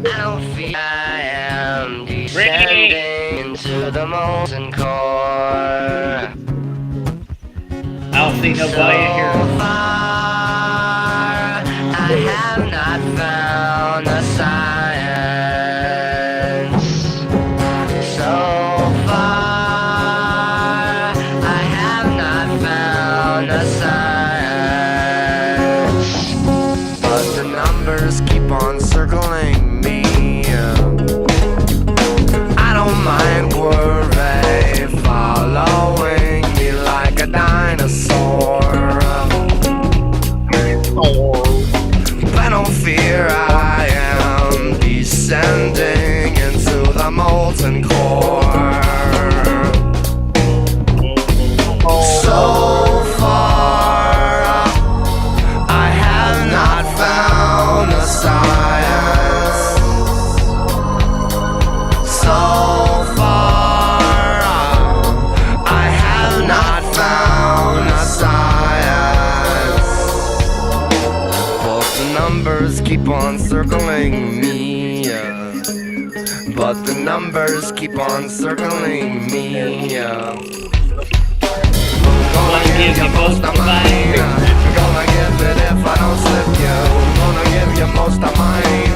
I don't feel I am descending into the molten core. I don't see nobody in here. So far, I have not found the science. So far, I have not found the science. But the numbers keep on circling me. I don't mind worry following me like a dinosaur. But don't fear, I am descending into the molten core. So far, I have not found the science. So far, I have not found the science. But the numbers keep on circling me. But the numbers keep on circling me. Gonna give you most of mine. Gonna give it if I don't slip you. Gonna give you most of mine.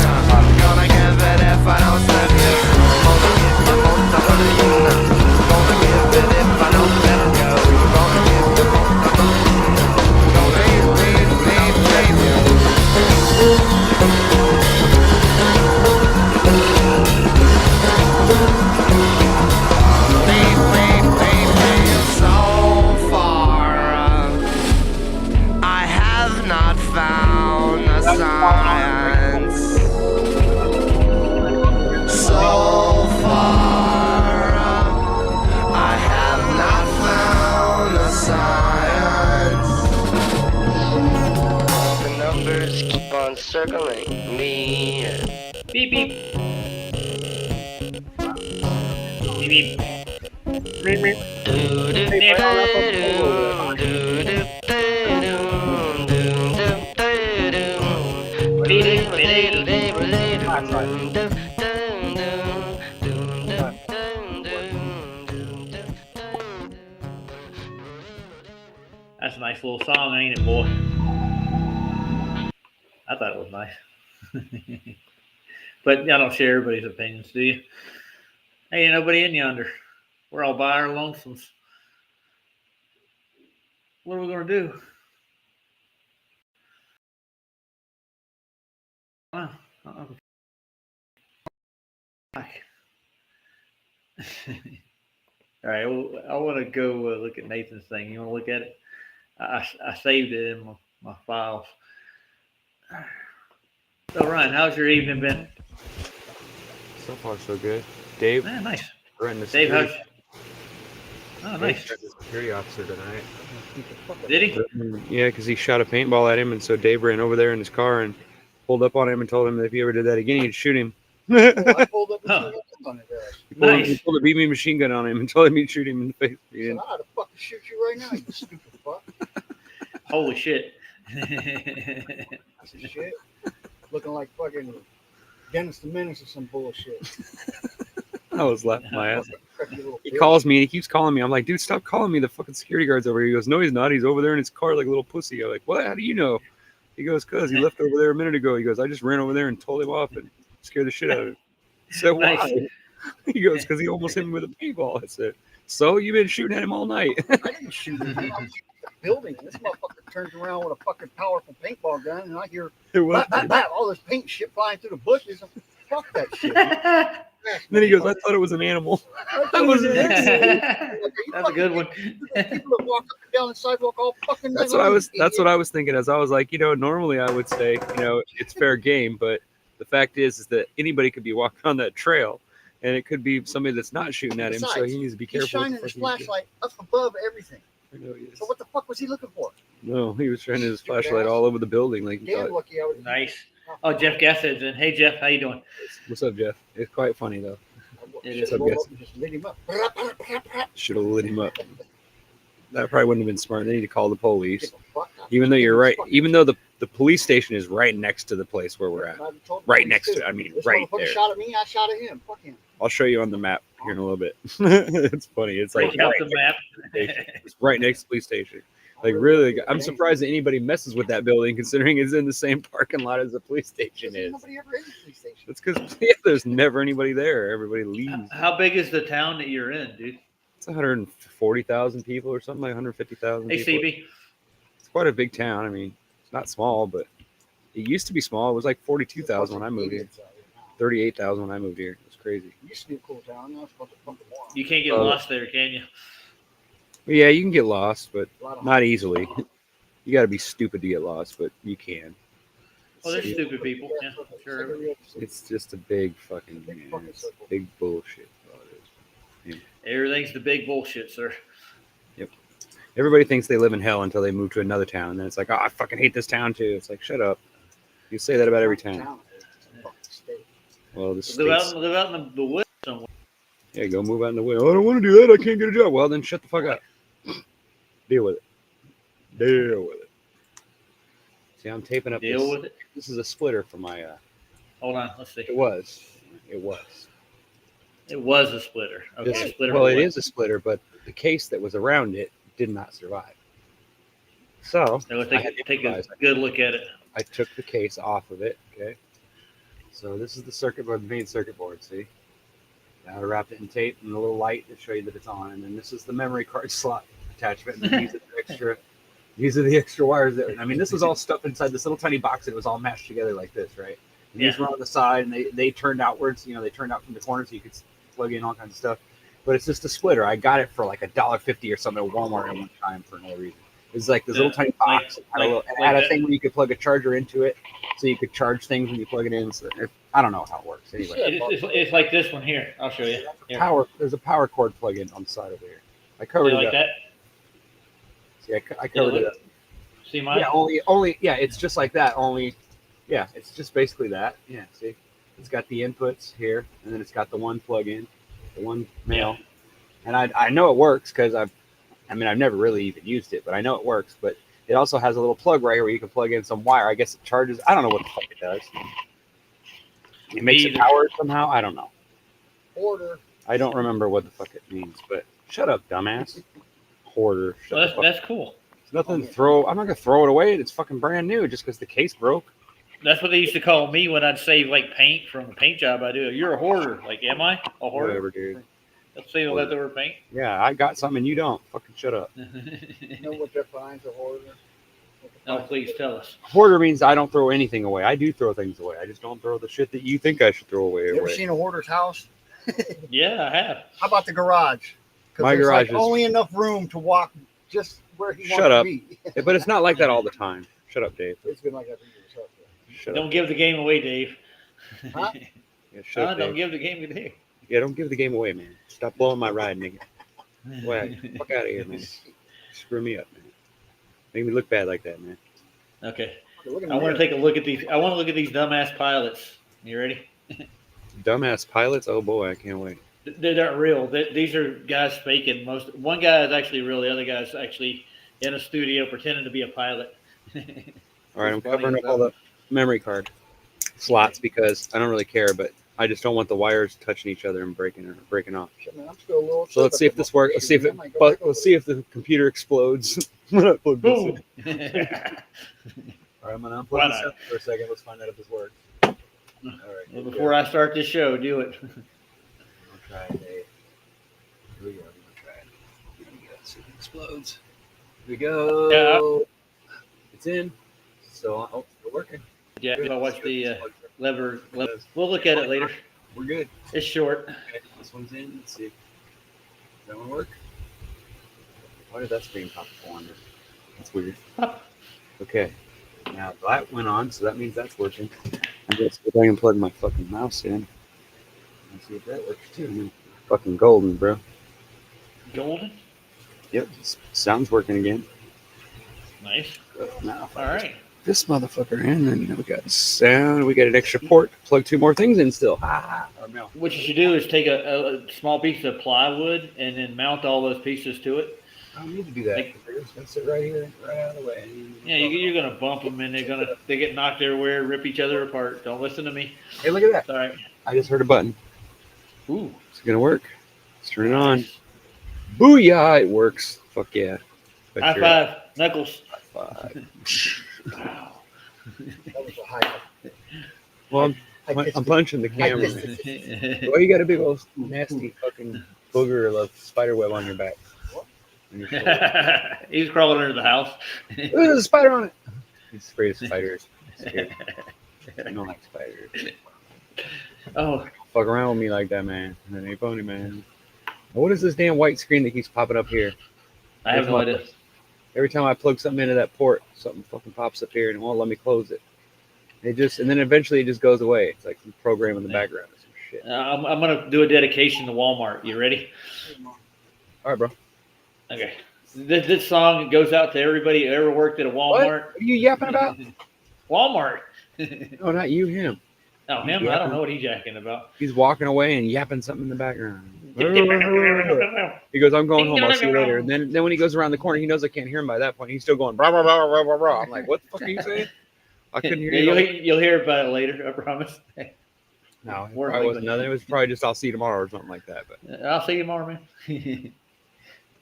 Gonna give it if I don't slip you. Gonna give you most of mine. Gonna give it if I don't slip you. Gonna give you most of mine. Gonna leave you. So far, I have not found the science. So far, I have not found the science. The numbers keep on circling me. Beep beep. Beep beep. Beep beep. That's a nice little song, ain't it, boy? I thought it was nice. But y'all don't share everybody's opinions, do you? Hey, ain't nobody in yonder. We're all by our lonesomes. What are we gonna do? Wow. All right, well, I want to go look at Nathan's thing. You want to look at it? I saved it in my files. So, Ryan, how's your evening been? So far, so good. Dave, Man, nice. we're in the Dave, security. Oh, Dave nice. shot the security officer tonight. Did he? Yeah, because he shot a paintball at him, and so Dave ran over there in his car and pulled up on him and told him that if he ever did that again, he'd shoot him. Oh, I pulled up a Huh. shotgun on it. He Nice. pulled a BB machine gun on him and told him he'd shoot him in the face. He I said, didn't. I ought to fucking shoot you right now, you stupid fuck. Holy shit. Piece of shit. Looking like fucking Dennis the Menace or some bullshit. I was laughing my ass. Fucking little He bitch. calls me and he keeps calling me. I'm like, dude, stop calling me. The fucking security guard's over here. He goes, no, he's not. He's over there in his car like a little pussy. I'm like, what? How do you know? He goes, cuz he left over there a minute ago. He goes, I just ran over there and told him off and scared the shit out of him. I said, why? Nice. He goes, because he almost hit me with a paintball. I said, so you've been shooting at him all night. I didn't shoot him. I was shooting the building. This motherfucker turns around with a fucking powerful paintball gun, and I hear It was- bat, bat, bat, all this paint shit flying through the bushes. Fuck that shit. Then he goes, I thought it was an animal. I was That's a good one. People that walk up and down the sidewalk all fucking That's night what I long, was. you That's idiot. what I was thinking. As I was like, normally I would say, it's fair game, but the fact is that anybody could be walking on that trail, and it could be somebody that's not shooting at him. So Besides, he needs to be He's careful. shining his flashlight up above everything. I know he is. So what the fuck was he looking for? No, he was shining his flashlight all over the building. Like he Damn thought, lucky I was. Nice. Oh, Jeff Gassett's in. Hey, Jeff, how you doing? what's up, Jeff? It's quite funny though. It Just is. roll up and just lit him up. Should have lit him up. That probably wouldn't have been smart. They need to call the police. Give a fuck. Even though you're right. Even though the the police station is right next to the place where we're at. Right next to it. I mean, this right motherfucker there. shot at me. I shot at him. Fuck him. I'll show you on the map here in a little bit. It's funny. It's like Break out the map. it's right next to the police station. Like really, I'm surprised that anybody messes with that building, considering it's in the same parking lot as the police station There's is. nobody ever in the police station. That's because there's never anybody there. Everybody leaves. How big is the town that you're in, dude? It's 140,000 people or something like 150,000 Hey, people. CB. It's quite a big town. I mean, it's not small, but it used to be small. It was like 42,000 when I moved here. 38,000 when I moved here. It was crazy. It used to be a cool town. Now it's a bunch of fucking morons. You can't get lost there, can you? Yeah, you can get lost, but A lot of not easily. You got to be stupid to get lost, but you can. Well, there's stupid people. Yeah, sure. It's just a big fucking it's big bullshit. Everything's the big bullshit, sir. Everybody thinks they live in hell until they move to another town, and then it's like, oh, I fucking hate this town too. It's like, shut up. You say that about every town. Well, this Live out in the woods somewhere. yeah, go move out in the way. Oh, I don't want to do that. I can't get a job. Well, then shut the fuck up. Deal with it. Deal with it. See, I'm taping up. Deal with it. This is a splitter for my. Hold on, let's see. It was. It was. It was a splitter. Okay, This- splitter. well, for it what? is a splitter, but the case that was around it did not survive. So So let's I had to take a improvise. good look at it. I took the case off of it. Okay. So this is the circuit board, the main circuit board. See. Now I wrapped it in tape and a little light to show you that it's on. And then this is the memory card slot attachment. And then these are the extra. These are the extra wires that. I mean, this was all stuffed inside this little tiny box. And it was all mashed together like this, right? And these Yeah. were on the side, and they turned outwards. You know, they turned out from the corner, so you could plug in all kinds of stuff. But it's just a splitter. I got it for like $1.50 or something at Walmart at one time for no reason. It's like this little tiny box. It had a thing where you could plug a charger into it, so you could charge things when you plug it in. So I don't know how it works. Anyway, It's like this one here. I'll show you. Here. there's a power cord plug in on the side over here. I covered Yeah, it like up. that. See, I covered it up. See mine? Yeah, only yeah, it's just like that. Only yeah, it's just basically that. Yeah, see, it's got the inputs here, and then it's got the one plug in, the one male, and I know it works because I've never really even used it, but I know it works. But it also has a little plug right here where you can plug in some wire. I guess it charges. I don't know what the fuck it does. It makes it power somehow. I don't know. Order. I don't remember what the fuck it means. But shut up, dumbass. Hoarder. Shut Well, the fuck that's cool. It's nothing to throw. I'm not gonna throw it away. It's fucking brand new just because the case broke. That's what they used to call me when I'd save like paint from a paint job I do. You're a hoarder. Like, am I a hoarder? Whatever, dude. Let's save leftover paint. Yeah, I got some and you don't. Fucking shut up. You know what defines a hoarder? No, please tell us. Hoarder means I don't throw anything away. I do throw things away. I just don't throw the shit that you think I should throw away. You ever seen a hoarder's house? Yeah, I have. How about the garage? 'Cause My there's garage like is- only enough room to walk just where he Shut wants up. to be. Yeah, but it's not like that all the time. Shut up, Dave. It's been like that for years. Shut Don't up. give the game away, Dave. Huh? Yeah, shut up, Don't Dave. give the game away. Yeah, don't give the game away, man. Stop blowing my ride, nigga. Wait, fuck out of here, man. Screw me up, man. Make me look bad like that, man. Okay. Look at I want to take a look at these. I want to look at these dumbass pilots. You ready? Dumbass pilots? Oh boy, I can't wait. They're not real. These are guys faking. One guy is actually real. The other guy is actually in a studio pretending to be a pilot. All right, I'm covering up all the memory card slots because I don't really care, but I just don't want the wires touching each other and breaking off. Man, I'm still a little So let's see if this works. Let's see if let's see if the computer explodes. when I plug this Boom. in. All right, I'm gonna Why unplug this not? up for a second. Let's find out if this works. All right. Well, before I start this show, do it. I'll try it, Dave. Here we go. I'm gonna try it. Here we go. See if it explodes. Here we go. Yeah. It's in. So oh, it's working. Yeah, Good. if I watch the Good. lever, we'll look at it later. We're good. It's short. Okay, this one's in. Let's see. Does that one work? Why did that screen pop on? That's weird. Okay. Now that went on, so that means that's working. I guess if I can plug my fucking mouse in. Let's see if that works too. Man. Fucking golden, bro. Golden. Yep. Sound's working again. Nice. Now, if I All just right. this motherfucker in, and we got sound. We got an extra port. Plug two more things in still. Ah, or no. What you should do is take a small piece of plywood and then mount all those pieces to it. I don't need to do that. Like- They're just gonna sit right here, right out of the way. Yeah, you're gonna bump them, and they get knocked everywhere, rip each other apart. Don't listen to me. Hey, look at that! It's all right. I just heard a button. Ooh, It's gonna work. Let's turn it on. nice. Booyah! It works. Fuck yeah. But High you're- five, Knuckles. High five. Wow. That was a high. Well, I'm punching the camera. Well, you got a big old nasty fucking booger of spider web on your back. On your shoulder. He's crawling under the house. Ooh, there's a spider on it. He's afraid of spiders. He's scared. I don't like spiders. Oh, Fuck around with me like that, man. That ain't funny, man. What is this damn white screen that keeps popping up here? I have no idea. Every time I plug something into that port, something fucking pops up here and it won't let me close it. And then eventually it just goes away. It's like some program in the background or some shit. I'm gonna do a dedication to Walmart. You ready? All right, bro. Okay. This song goes out to everybody who ever worked at a What? Walmart. What are you yapping about? Walmart. No, not you, him. Oh, him? I don't know what he's jacking about. He's walking away and yapping something in the background. He goes, I'm going home. I'll see you later. And then when he goes around the corner, he knows I can't hear him by that point. He's still going, blah, blah, blah, blah, blah, blah. I'm like, what the fuck are you saying? I couldn't hear you. You'll hear about it later, I promise. No, it More probably wasn't likely. nothing. It was probably just I'll see you tomorrow or something like that. But I'll see you tomorrow, man.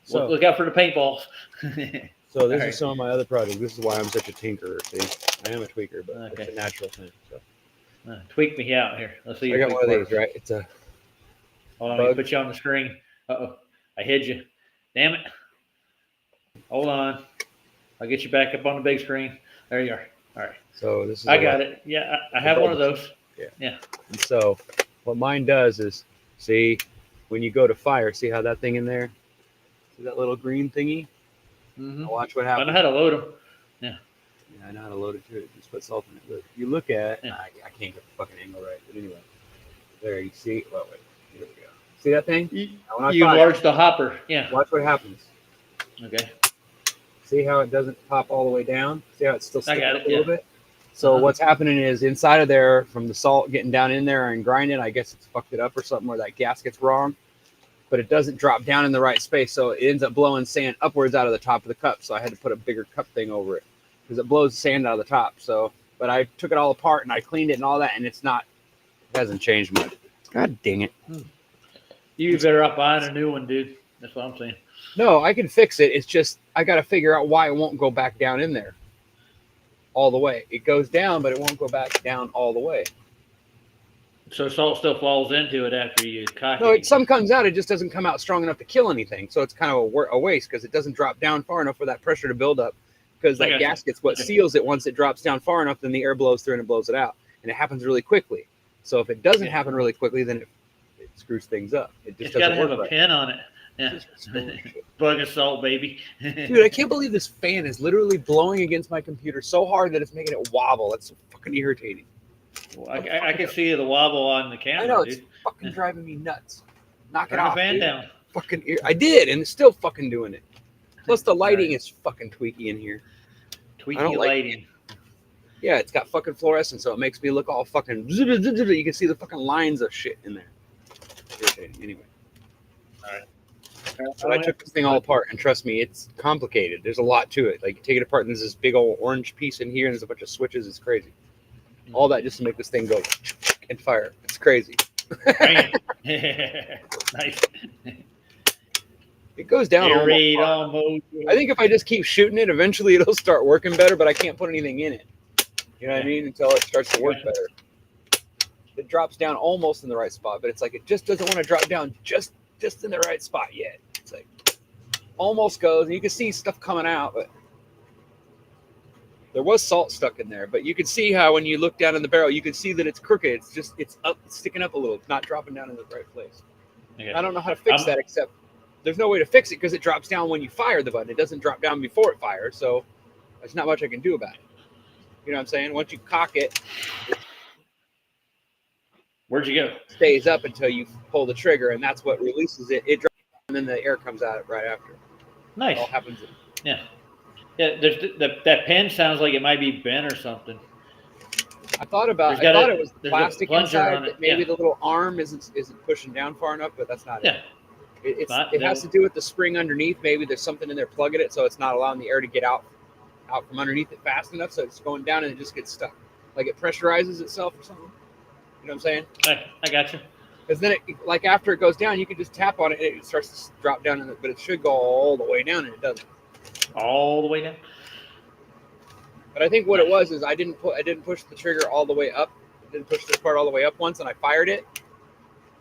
So- Look out for the paintballs. So this All right. is some of my other projects. This is why I'm such a tinkerer. See, I am a tweaker, but Okay. it's a natural thing. So Tweak me out here. Let's see. I your got tweak one of work. these, right? It's a Hold on, let me bug. put you on the screen. Uh-oh. I hid you. Damn it. Hold on. I'll get you back up on the big screen. There you are. All right. so this is. I got it. Yeah, I have one of those. And so what mine does is, see, when you go to fire, see how that thing in there, see that little green thingy? Mm-hmm. Watch what I know happens. how to load them. Yeah, I know how to load it too. Just put salt in it. Look, you look at, Yeah. I can't get the fucking angle right, but anyway, there you see. Well, wait, here we go. See that thing? Now, when I You fire, enlarge the hopper. Yeah. watch what happens. Okay. See how it doesn't pop all the way down? See how it's still sticking got up it, a little yeah. bit? So Uh-huh. what's happening is inside of there, from the salt getting down in there and grinding, I guess it's fucked it up or something, or that gasket's wrong. But it doesn't drop down in the right space, so it ends up blowing sand upwards out of the top of the cup. So I had to put a bigger cup thing over it because it blows sand out of the top. So, but I took it all apart and I cleaned it and all that, and it hasn't changed much. God dang it! You better up buying a new one, dude. That's what I'm saying. No, I can fix it. It's just I got to figure out why it won't go back down in there all the way. It goes down, but it won't go back down all the way. So salt still falls into it after you cock No, it. some comes out. It just doesn't come out strong enough to kill anything. So it's kind of a waste because it doesn't drop down far enough for that pressure to build up. Because I that gotcha. gasket's what Okay. seals it. Once it drops down far enough, then the air blows through and it blows it out. And it happens really quickly. So if it doesn't happen really quickly, then it screws things up. It just It's got to doesn't have work a right. pin on it. Yeah. Just screws shit. Bug of salt, baby. Dude, I can't believe this fan is literally blowing against my computer so hard that it's making it wobble. That's so fucking irritating. I can see the wobble on the camera, I know, it's dude. fucking driving me nuts. Knock Turn it the off, fan dude. down. Fucking I did, and it's still fucking doing it. Plus the lighting is fucking tweaky in here. Tweaky don't like lighting. Yeah, it's got fucking fluorescence, so it makes me look all fucking. You can see the fucking lines of shit in there. Irritating. Anyway. So I took this thing all apart, and trust me, it's complicated. There's a lot to it. Like, you take it apart, and there's this big old orange piece in here, and there's a bunch of switches. It's crazy. All that just to make this thing go and fire. It's crazy. Bam. Nice. It goes down almost. Aerate far. almost. I think if I just keep shooting it, eventually it'll start working better, but I can't put anything in it. You know what I mean? Until it starts to work better. It drops down almost in the right spot, but it's like it just doesn't want to drop down just in the right spot yet. It's like almost goes, and you can see stuff coming out, but there was salt stuck in there. But you can see how when you look down in the barrel, you can see that it's crooked. It's up, it's sticking up a little. It's not dropping down in the right place. Okay. I don't know how to fix that, except there's no way to fix it because it drops down when you fire the button. It doesn't drop down before it fires, so there's not much I can do about it. You know what I'm saying? Once you cock it, Where'd you go? stays up until you pull the trigger, and that's what releases it. It drops, and then the air comes out right after. It Nice. all happens. Yeah. Yeah. There's that pen sounds like it might be bent or something. I thought it was the there's a plastic plunger inside, on it, that maybe yeah. the little arm isn't pushing down far enough, but that's not Yeah. it. It has to do with the spring underneath. Maybe there's something in there plugging it, so it's not allowing the air to get out from underneath it fast enough, so it's going down and it just gets stuck. Like it pressurizes itself or something. You know what I'm saying? I got you. Because then, like after it goes down, you can just tap on it and it starts to drop down, but it should go all the way down, and it doesn't. All the way down. But I think what it was is I didn't push the trigger all the way up. I didn't push this part all the way up once, and I fired it.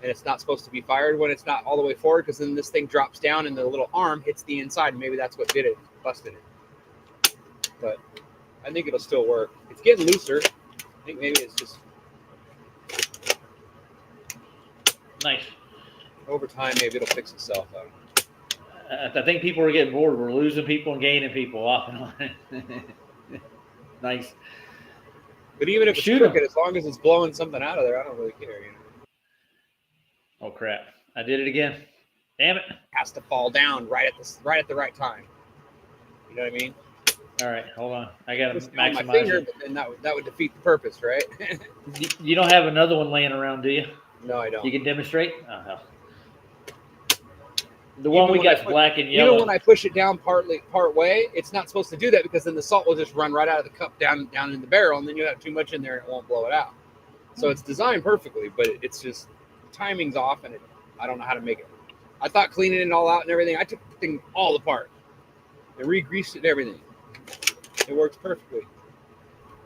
And it's not supposed to be fired when it's not all the way forward, because then this thing drops down and the little arm hits the inside, and maybe that's what did it, busted it. But I think it'll still work. It's getting looser. I think maybe it's just nice. Over time, maybe it'll fix itself out. I think people are getting bored. We're losing people and gaining people off and on. Nice. But even if it's crooked, as long as it's blowing something out of there, I don't really care. You know? Oh crap! I did it again. Damn it! Has to fall down right at the right time. You know what I mean? All right, hold on. I got to maximize my finger, it. but then that would defeat the purpose, right? You don't have another one laying around, do you? No, I don't. You can demonstrate? Oh, hell. The one we got is black and yellow. Even when I push it down part way, it's not supposed to do that, because then the salt will just run right out of the cup down in the barrel, and then you have too much in there and it won't blow it out. So it's designed perfectly, but it's just timing's off, and I don't know how to make it. I thought cleaning it all out and everything, I took the thing all apart and re-greased it and everything. It works perfectly,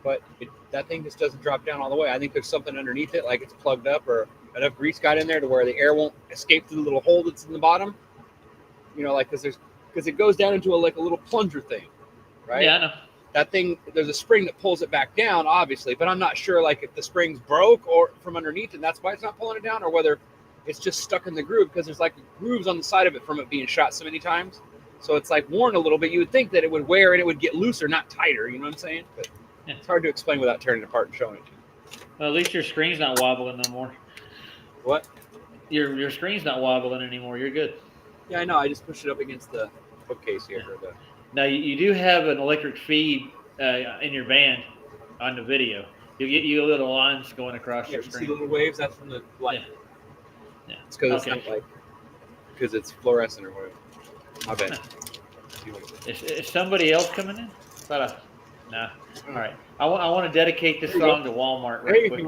but that thing just doesn't drop down all the way. I think there's something underneath it, like it's plugged up or enough grease got in there to where the air won't escape through the little hole that's in the bottom. You know, like because it goes down into a little plunger thing, right? Yeah, I know. That thing, there's a spring that pulls it back down, obviously, but I'm not sure like if the spring's broke or from underneath and that's why it's not pulling it down, or whether it's just stuck in the groove, because there's like grooves on the side of it from it being shot so many times. So it's like worn a little bit. You would think that it would wear and it would get looser, not tighter. You know what I'm saying? But yeah. It's hard to explain without tearing it apart and showing it to you. Well, at least your screen's not wobbling no more. What? Your screen's not wobbling anymore. You're good. Yeah, I know. I just pushed it up against the bookcase here. Yeah. Now, you do have an electric feed in your band on the video. You'll get you little lines going across your screen. See the little waves? That's from the light. Yeah. It's because it's not like, because it's fluorescent or whatever. My bad. Is somebody else coming in? Nah. All right. I want to dedicate this song to Walmart real quick.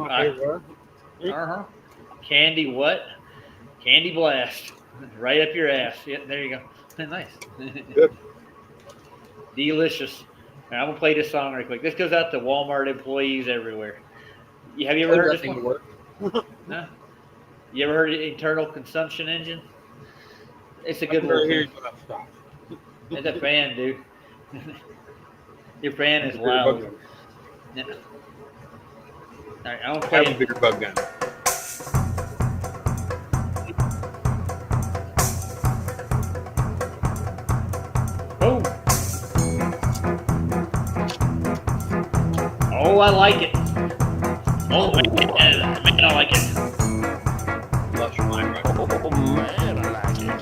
Candy what? Candy blast. Right up your ass. Yeah, there you go. Nice. Good. Delicious. Right, I'm going to play this song real quick. This goes out to Walmart employees everywhere. Have you ever heard this one? No? You ever heard of internal consumption engine? It's a good one. It's a fan, dude. Your fan is loud. Yeah. All right, I'm going to play a bigger bug gun. Oh. Oh, I like it. Oh, man, I like it. Lost your mind, right? Oh, man, I like it.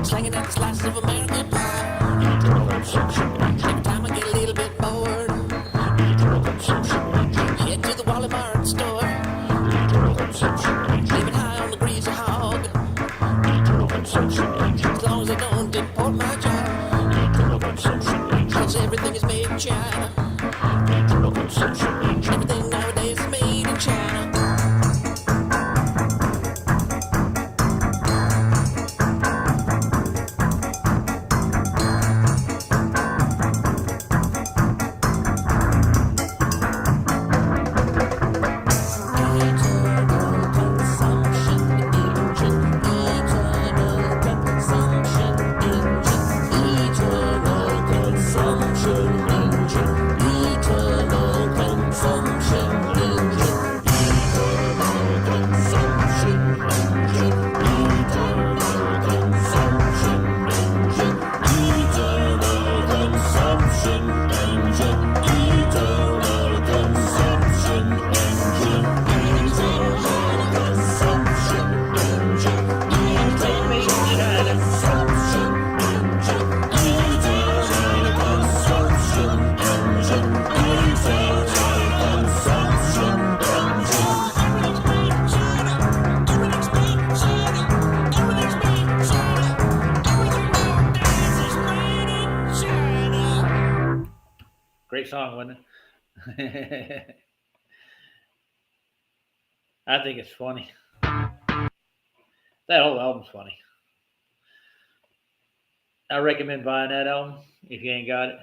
Slanging out the slices of American pie. Eternal consumption engine. Every time I get a little bit bored. Eternal consumption engine. Head to the Walmart store. Eternal consumption engine. Living high on the greasy hog. Eternal consumption engine. As long as I don't import my job. Eternal consumption engine. 'Cause everything is made in China. Eternal consumption engine. Everything nowadays is made in China. Eternal consumption engine. song, wasn't it? I think it's funny. That whole album's funny. I recommend buying that album if you ain't got it.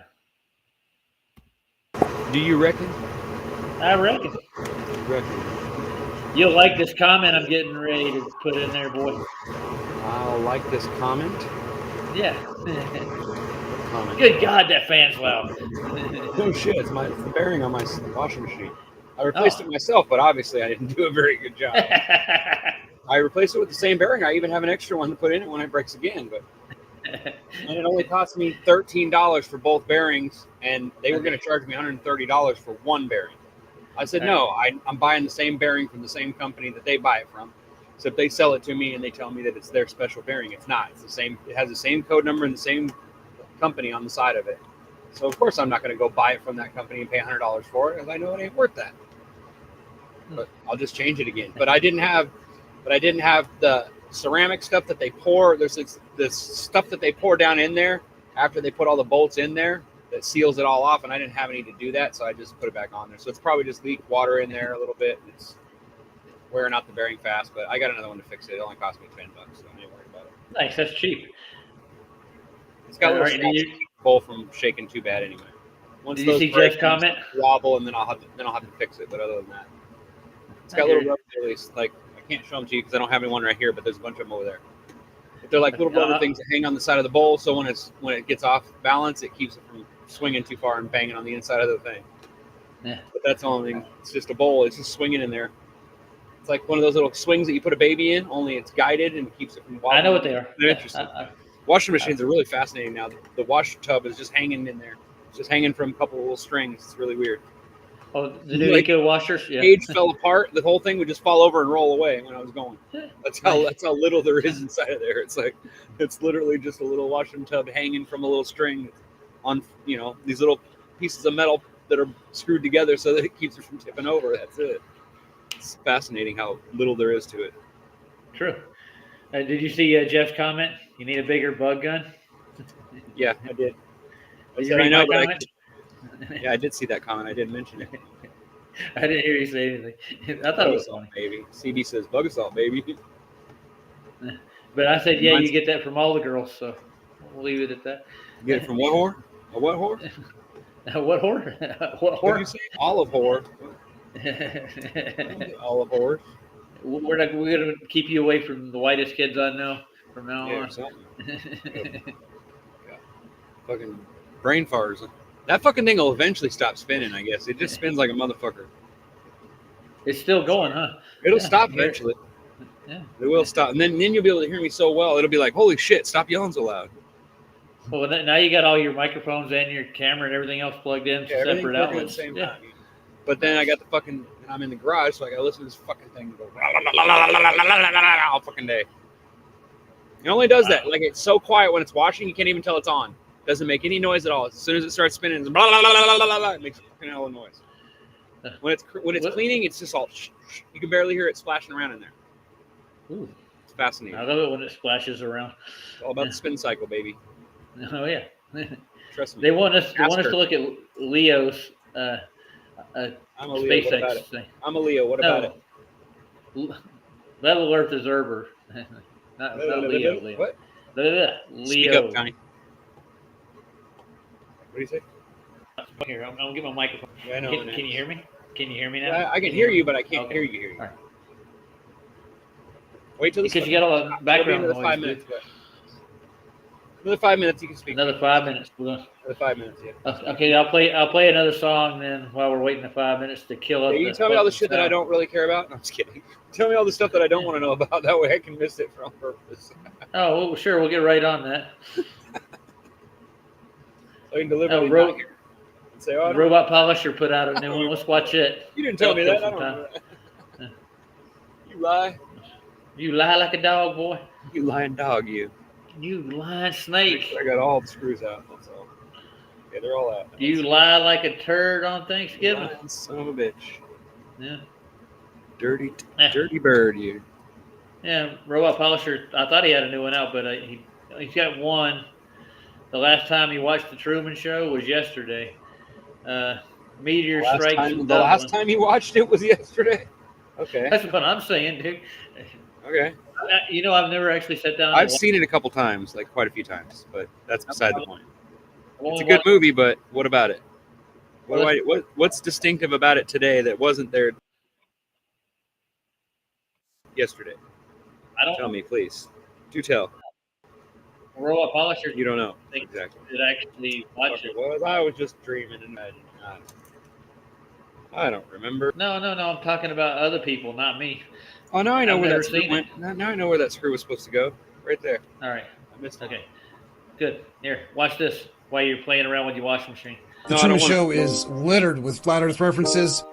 Do you reckon? I reckon. You'll like this comment I'm getting ready to put in there, boy. I'll like this comment. Yeah. Comment. Good God, that fan's loud. No shit, it's the bearing on my washing machine. I replaced it myself, but obviously I didn't do a very good job. I replaced it with the same bearing. I even have an extra one to put in it when it breaks again, but and it only cost me $13 for both bearings, and they were going to charge me $130 for one bearing. I said, no, I'm buying the same bearing from the same company that they buy it from. So if they sell it to me and they tell me that it's their special bearing, it's not. It's the same. It has the same code number and the same company on the side of it. So of course I'm not going to go buy it from that company and pay $100 for it because I know it ain't worth that. But I'll just change it again. But I didn't have the ceramic stuff that they pour. There's this stuff that they pour down in there after they put all the bolts in there that seals it all off, and I didn't have any to do that, so I just put it back on there. So it's probably just leaked water in there a little bit. It's wearing out the bearing fast, but I got another one to fix it. It only cost me $10, so I ain't worried about it. Nice, that's cheap. It's got a little bowl from shaking too bad anyway. Once did you see Jeff's comment? Wobble, and then I'll have to fix it. But other than that, it's got little rubber release. Like I can't show them to you because I don't have any one right here, but there's a bunch of them over there. But they're like little rubber things that hang on the side of the bowl, so when it gets off balance, it keeps it from swinging too far and banging on the inside of the thing. Yeah. But that's the only thing. It's just a bowl. It's just swinging in there. It's like one of those little swings that you put a baby in, only it's guided and keeps it from wobbling. I know what they are. They're interesting. Washing machines are really fascinating now. The wash tub is just hanging in there. It's just hanging from a couple of little strings. It's really weird. Oh, the new Eco washers? Yeah. Cage fell apart. The whole thing would just fall over and roll away when I was going. That's how little there is inside of there. It's literally just a little washing tub hanging from a little string on, these little pieces of metal that are screwed together so that it keeps it from tipping over. That's it. It's fascinating how little there is to it. True. Did you see Jeff's comment? You need a bigger bug gun? Yeah, I did. I did see that comment. I didn't mention it. I didn't hear you say anything. I thought it was funny. Baby. CB says bug assault, baby. But I said, yeah, you get that from all the girls, so we'll leave it at that. You get it from what whore? A what whore? What whore? What whore? What did you say? Olive whore. Olive whore. We're going to keep you away from the whitest kids I know from now on. Fucking brain farts. That fucking thing will eventually stop spinning, I guess. It just spins like a motherfucker. It's still going, huh? It'll stop eventually. Yeah. It will stop. And then you'll be able to hear me so well. It'll be like, holy shit, stop yelling so loud. Well, now you got all your microphones and your camera and everything else plugged in, separate outlets. At the same time. But then I got and I'm in the garage, so I got to listen to this fucking thing go all fucking day. It only does that. Like, it's so quiet when it's washing, you can't even tell it's on. Doesn't make any noise at all. As soon as it starts spinning, it's blah, blah, blah, blah, blah, blah, it makes a fucking hell of a noise. When it's cleaning, it's just all you can barely hear it splashing around in there. Ooh. It's fascinating. I love it when it splashes around. It's all about the spin cycle, baby. Oh yeah. Trust me. They want us to look at Leo's I'm a Leo. What about it? I'm a Leo. What about it? Level Earth Observer. not Leo. Leo. What? Leo. Speak up, Johnny. What do you say? Here, I'm gonna get my microphone. Yeah, I know. Can you hear me? Can you hear me now? Yeah, I can hear you, but I can't hear you. All right. Wait till because you got all the background noise. 5 minutes. Another 5 minutes, you can speak. Another 5 minutes. Another 5 minutes, yeah. Okay, I'll play another song then while we're waiting the 5 minutes to kill up. You tell me all the shit that I don't really care about. No, I'm just kidding. Tell me all the stuff that I don't want to know about. That way I can miss it on purpose. Oh, well, sure. We'll get right on that. So you can deliver say, Robot Polisher put out a new one. Let's watch it. You didn't tell me that. I don't know. You lie. You lie like a dog, boy. You lying dog, you. You lying snake. I got all the screws out. That's all. Yeah, they're all out. You lie like a turd on Thanksgiving. Lying son of a bitch. Yeah. Dirty bird, you. Yeah, Robot Polisher. I thought he had a new one out, but he's got one. The last time he watched the Truman Show was yesterday, Meteor The strikes. last time you watched it was yesterday. Okay. That's what I'm saying, dude. Okay. I've never actually sat down. I've seen it a couple times, like quite a few times, but that's beside the point. I've only It's a good watched- movie, but what about it? Well, What's distinctive about it today that wasn't there yesterday? I don't Tell me, please. Do tell. Robot Polisher. You don't know. think Exactly. Did actually watch it? I was just dreaming and imagining. I don't remember. No. I'm talking about other people, not me. Oh, now I know I've where never that screw seen went. Now I know where that screw was supposed to go. Right there. All right. I missed it. Okay. Good. Here, watch this while you're playing around with your washing machine. The No, I Truman don't wanna- Show is littered with flat Earth references.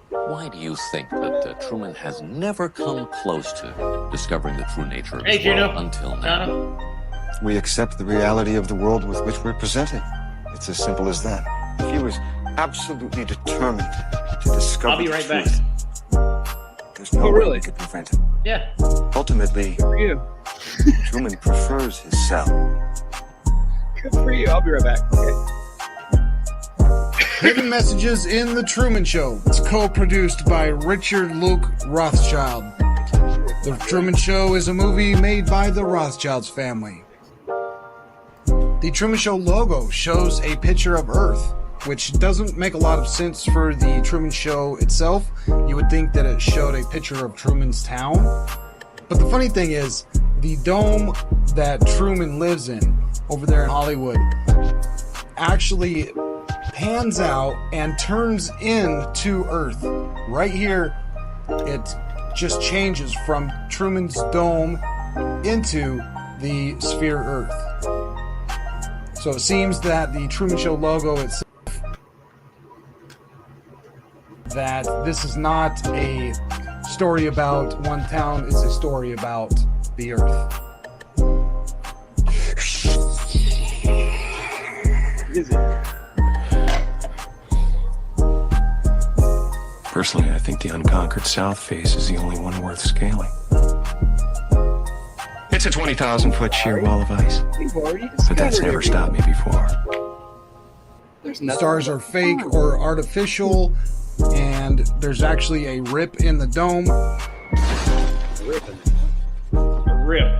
Why do you think that Truman has never come close to discovering the true nature of Hey, his world Juno. until now? Jono? We accept the reality of the world with which we're presented. It's as simple as that. If he was absolutely determined to discover I'll be the right back. truth, there's no Oh, way really? we could prevent him. Yeah. Ultimately, Good for you. Truman prefers his cell. Good for you. I'll be right back. Okay. Hidden Messages in The Truman Show. It's co-produced by Richard Luke Rothschild. The Truman Show is a movie made by the Rothschilds family. The Truman Show logo shows a picture of Earth, which doesn't make a lot of sense for the Truman Show itself. You would think that it showed a picture of Truman's town. But the funny thing is, the dome that Truman lives in over there in Hollywood actually pans out and turns into Earth. Right here, it just changes from Truman's dome into the sphere Earth. So it seems that the Truman Show logo itself, that this is not a story about one town, it's a story about the Earth. Is it? Personally, I think the unconquered South face is the only one worth scaling. It's a 20,000-foot sheer wall of ice, You've already but that's discovered never everything. stopped me before. There's nothing. Stars are fake or artificial, and there's actually a rip in the dome. Rip in it. Rip.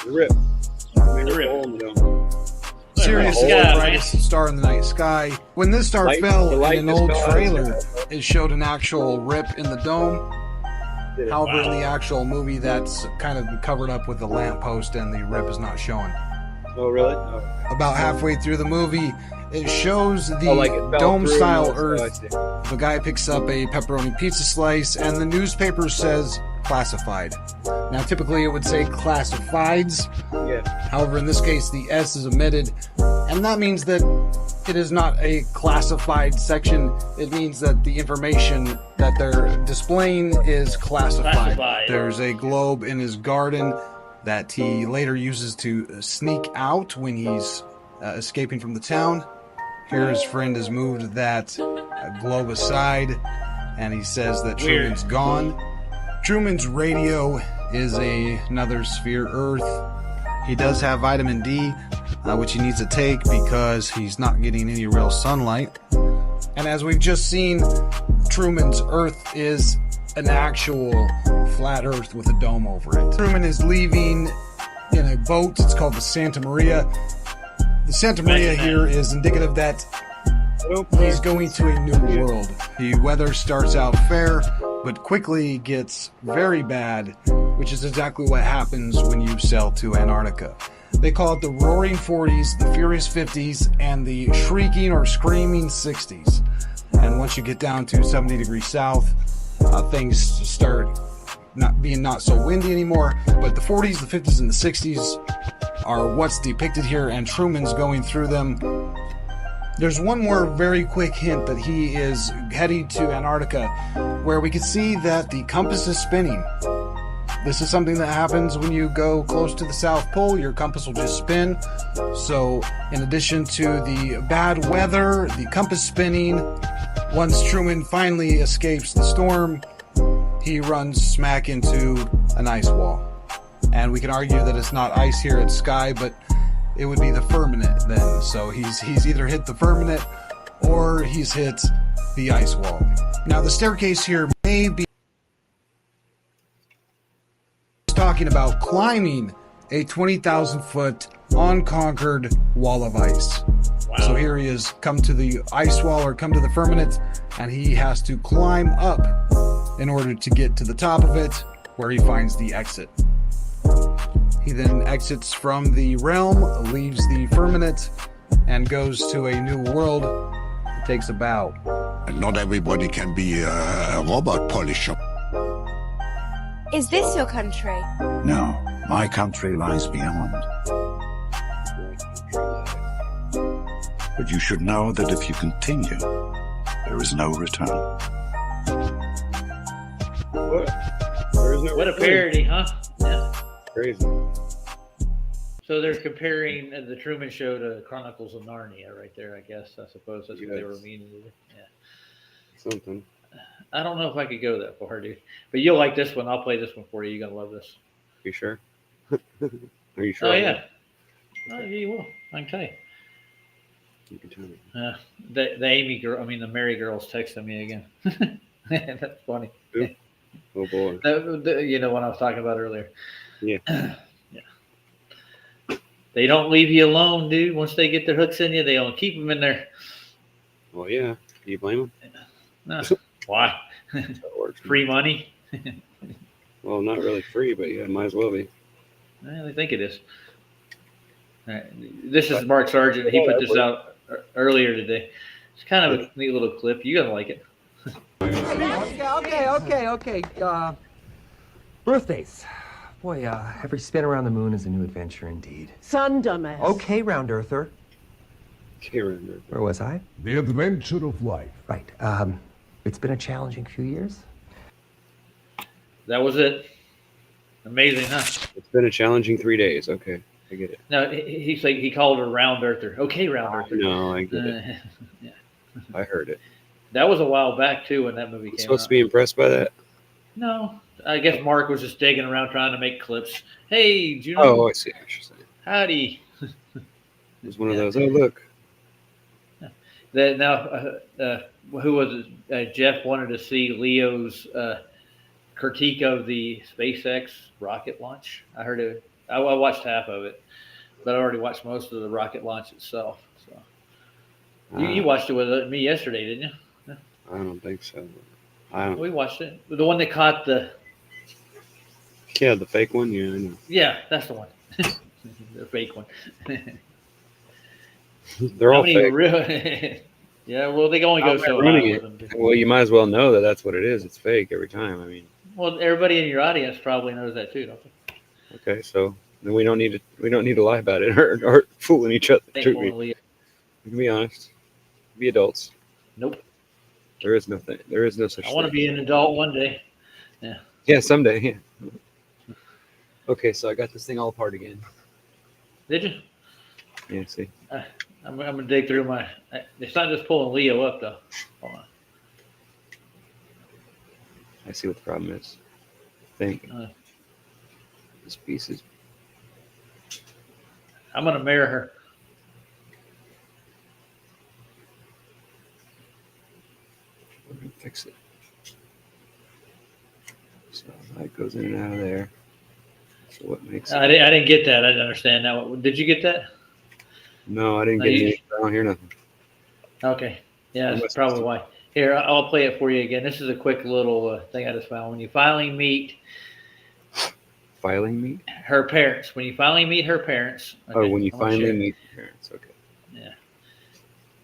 Rip. The rip. Hole in the dome. Sirius is Yeah, the man. brightest star in the night sky. When this star Light- fell the light in an old just fell out. trailer, it showed an actual rip in the dome. However, in the actual movie, that's kind of covered up with the lamppost and the rip is not showing. Oh, really? Oh. About halfway through the movie, it shows the Oh, like it fell dome-style through. Oh, I Earth. see. The guy picks up a pepperoni pizza slice, and the newspaper says classified. Now, typically it would say classifieds. Yeah. However, in this case, the S is omitted, and that means that it is not a classified section. It means that the information that they're displaying is classified. Classified. There's a globe in his garden that he later uses to sneak out when he's escaping from the town. Here, his friend has moved that globe aside, and he says that Weird. Truman's gone. Truman's radio is another sphere Earth. He does have vitamin D, which he needs to take because he's not getting any real sunlight. And as we've just seen, Truman's Earth is an actual flat Earth with a dome over it. Truman is leaving in a boat. It's called the Santa Maria. The Santa Maria here is indicative that he's going to a new world. The weather starts out fair, but quickly gets very bad, which is exactly what happens when you sail to Antarctica. They call it the Roaring 40s, the Furious 50s, and the Shrieking or Screaming 60s. And once you get down to 70 degrees south, things start not so windy anymore. But the 40s, the 50s, and the 60s are what's depicted here, and Truman's going through them. There's one more very quick hint that he is heading to Antarctica, where we can see that the compass is spinning. This is something that happens when you go close to the South Pole. Your compass will just spin. So, in addition to the bad weather, the compass spinning, once Truman finally escapes the storm, he runs smack into an ice wall. And we can argue that it's not ice here, it's sky, but it would be the firmament then. So he's either hit the firmament or he's hit the ice wall. Now the staircase here may be talking about climbing a 20,000 foot unconquered wall of ice. Wow. So here he is, come to the ice wall or come to the firmament, and he has to climb up in order to get to the top of it, where he finds the exit. He then exits from the realm, leaves the firmament, and goes to a new world. It takes a bow. Not everybody can be a robot polisher. Is this your country? No, my country lies beyond. But you should know that if you continue, there is no return. What a parody, huh? Yeah. Crazy. So they're comparing the Truman Show to Chronicles of Narnia right there, I guess. I suppose that's what they were meaning. Yeah. Something. I don't know if I could go that far, dude. But you'll like this one. I'll play this one for you. You're going to love this. You sure? Are you sure? Oh, yeah. Oh, yeah, you will. I can tell you. You can tell me. The Amy girl, the Mary girl's texting me again. That's funny. Ooh. Oh, boy. You know what I was talking about earlier. Yeah. Yeah. They don't leave you alone, dude. Once they get their hooks in you, they don't keep them in there. Well, yeah. Do you blame them? No. Why? Free money? Well, not really free, but yeah, might as well be. I think it is. All right. This is Mark Sargent. He put this out earlier today. It's kind of a neat little clip. You're going to like it. Okay. Birthdays. Boy, every spin around the moon is a new adventure indeed. Son, dumbass. Okay, round earther. Okay, round earther. Where was I? The adventure of life. Right. It's been a challenging few years. That was it. Amazing, huh? It's been a challenging 3 days. Okay, I get it. No, he called her round earther. Okay, round earther. No, I get it. Yeah. I heard it. That was a while back too when that movie came out. Supposed to be impressed by that? No, I guess Mark was just digging around trying to make clips. Hey, do you know? Oh, I see. Howdy. It was one of those. Oh, look. Who was it? Jeff wanted to see Leo's critique of the SpaceX rocket launch. I heard it. I watched half of it, but I already watched most of the rocket launch itself. So you watched it with me yesterday, didn't you? I don't think so. We watched it. The one that caught the. Yeah, the fake one. Yeah, I know. Yeah, that's the one. The fake one. They're all fake. Yeah, well, they only go so high with them. Well, you might as well know that that's what it is. It's fake every time. I mean. Well, everybody in your audience probably knows that too, don't they? Okay, so then we don't need to lie about it or fooling each other. We can be honest. Be adults. Nope. There is no such thing. I want to be an adult one day. Yeah. Yeah, someday. Yeah. Okay, so I got this thing all apart again. Did you? Yeah, see. I'm gonna dig through my. It's not just pulling Leo up though. Hold on. I see what the problem is. I think this piece is. I'm gonna marry her. We're gonna fix it. So that goes in and out of there. So what makes? I didn't get that. I didn't understand. Now, did you get that? No, I didn't get anything. I don't hear nothing. Okay. Yeah, that's probably why. Here, I'll play it for you again. This is a quick little thing I just found. When you finally meet her parents. When you finally meet her parents. Okay, oh, when you finally meet her parents. Okay. Yeah.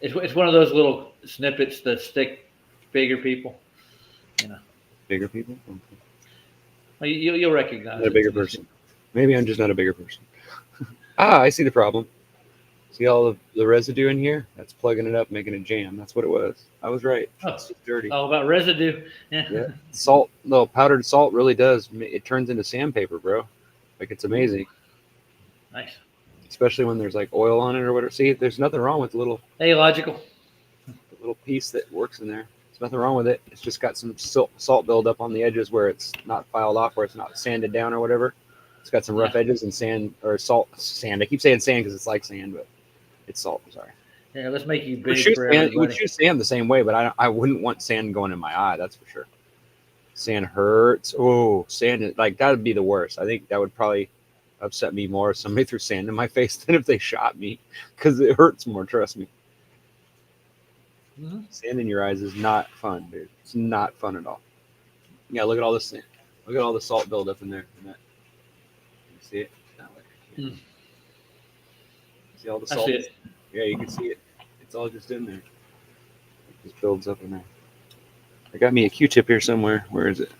It's one of those little snippets that stick bigger people. You know. Bigger people? Okay. Well, you'll recognize not a bigger person. Maybe I'm just not a bigger person. I see the problem. See all of the residue in here? That's plugging it up, making it jam. That's what it was. I was right. Oh, it's just dirty. All about residue. Yeah. Salt, no, powdered salt really does. It turns into sandpaper, bro. Like, it's amazing. Nice. Especially when there's like oil on it or whatever. See, there's nothing wrong with the logical. The little piece that works in there. There's nothing wrong with it. It's just got some salt buildup on the edges where it's not filed off, where it's not sanded down or whatever. It's got some rough edges and sand or sand. I keep saying sand because it's like sand, but it's salt. I'm sorry. Yeah, let's make you big for everybody. We choose sand the same way, but I wouldn't want sand going in my eye. That's for sure. Sand hurts. Oh, sand like that would be the worst. I think that would probably upset me more if somebody threw sand in my face than if they shot me, because it hurts more. Trust me. Sand in your eyes is not fun, dude. It's not fun at all. Yeah, look at all this sand. Look at all the salt buildup in there. You see it? See all the salt? I see it. Yeah, you can see it. It's all just in there. It just builds up in there. I got me a Q-tip here somewhere. Where is it?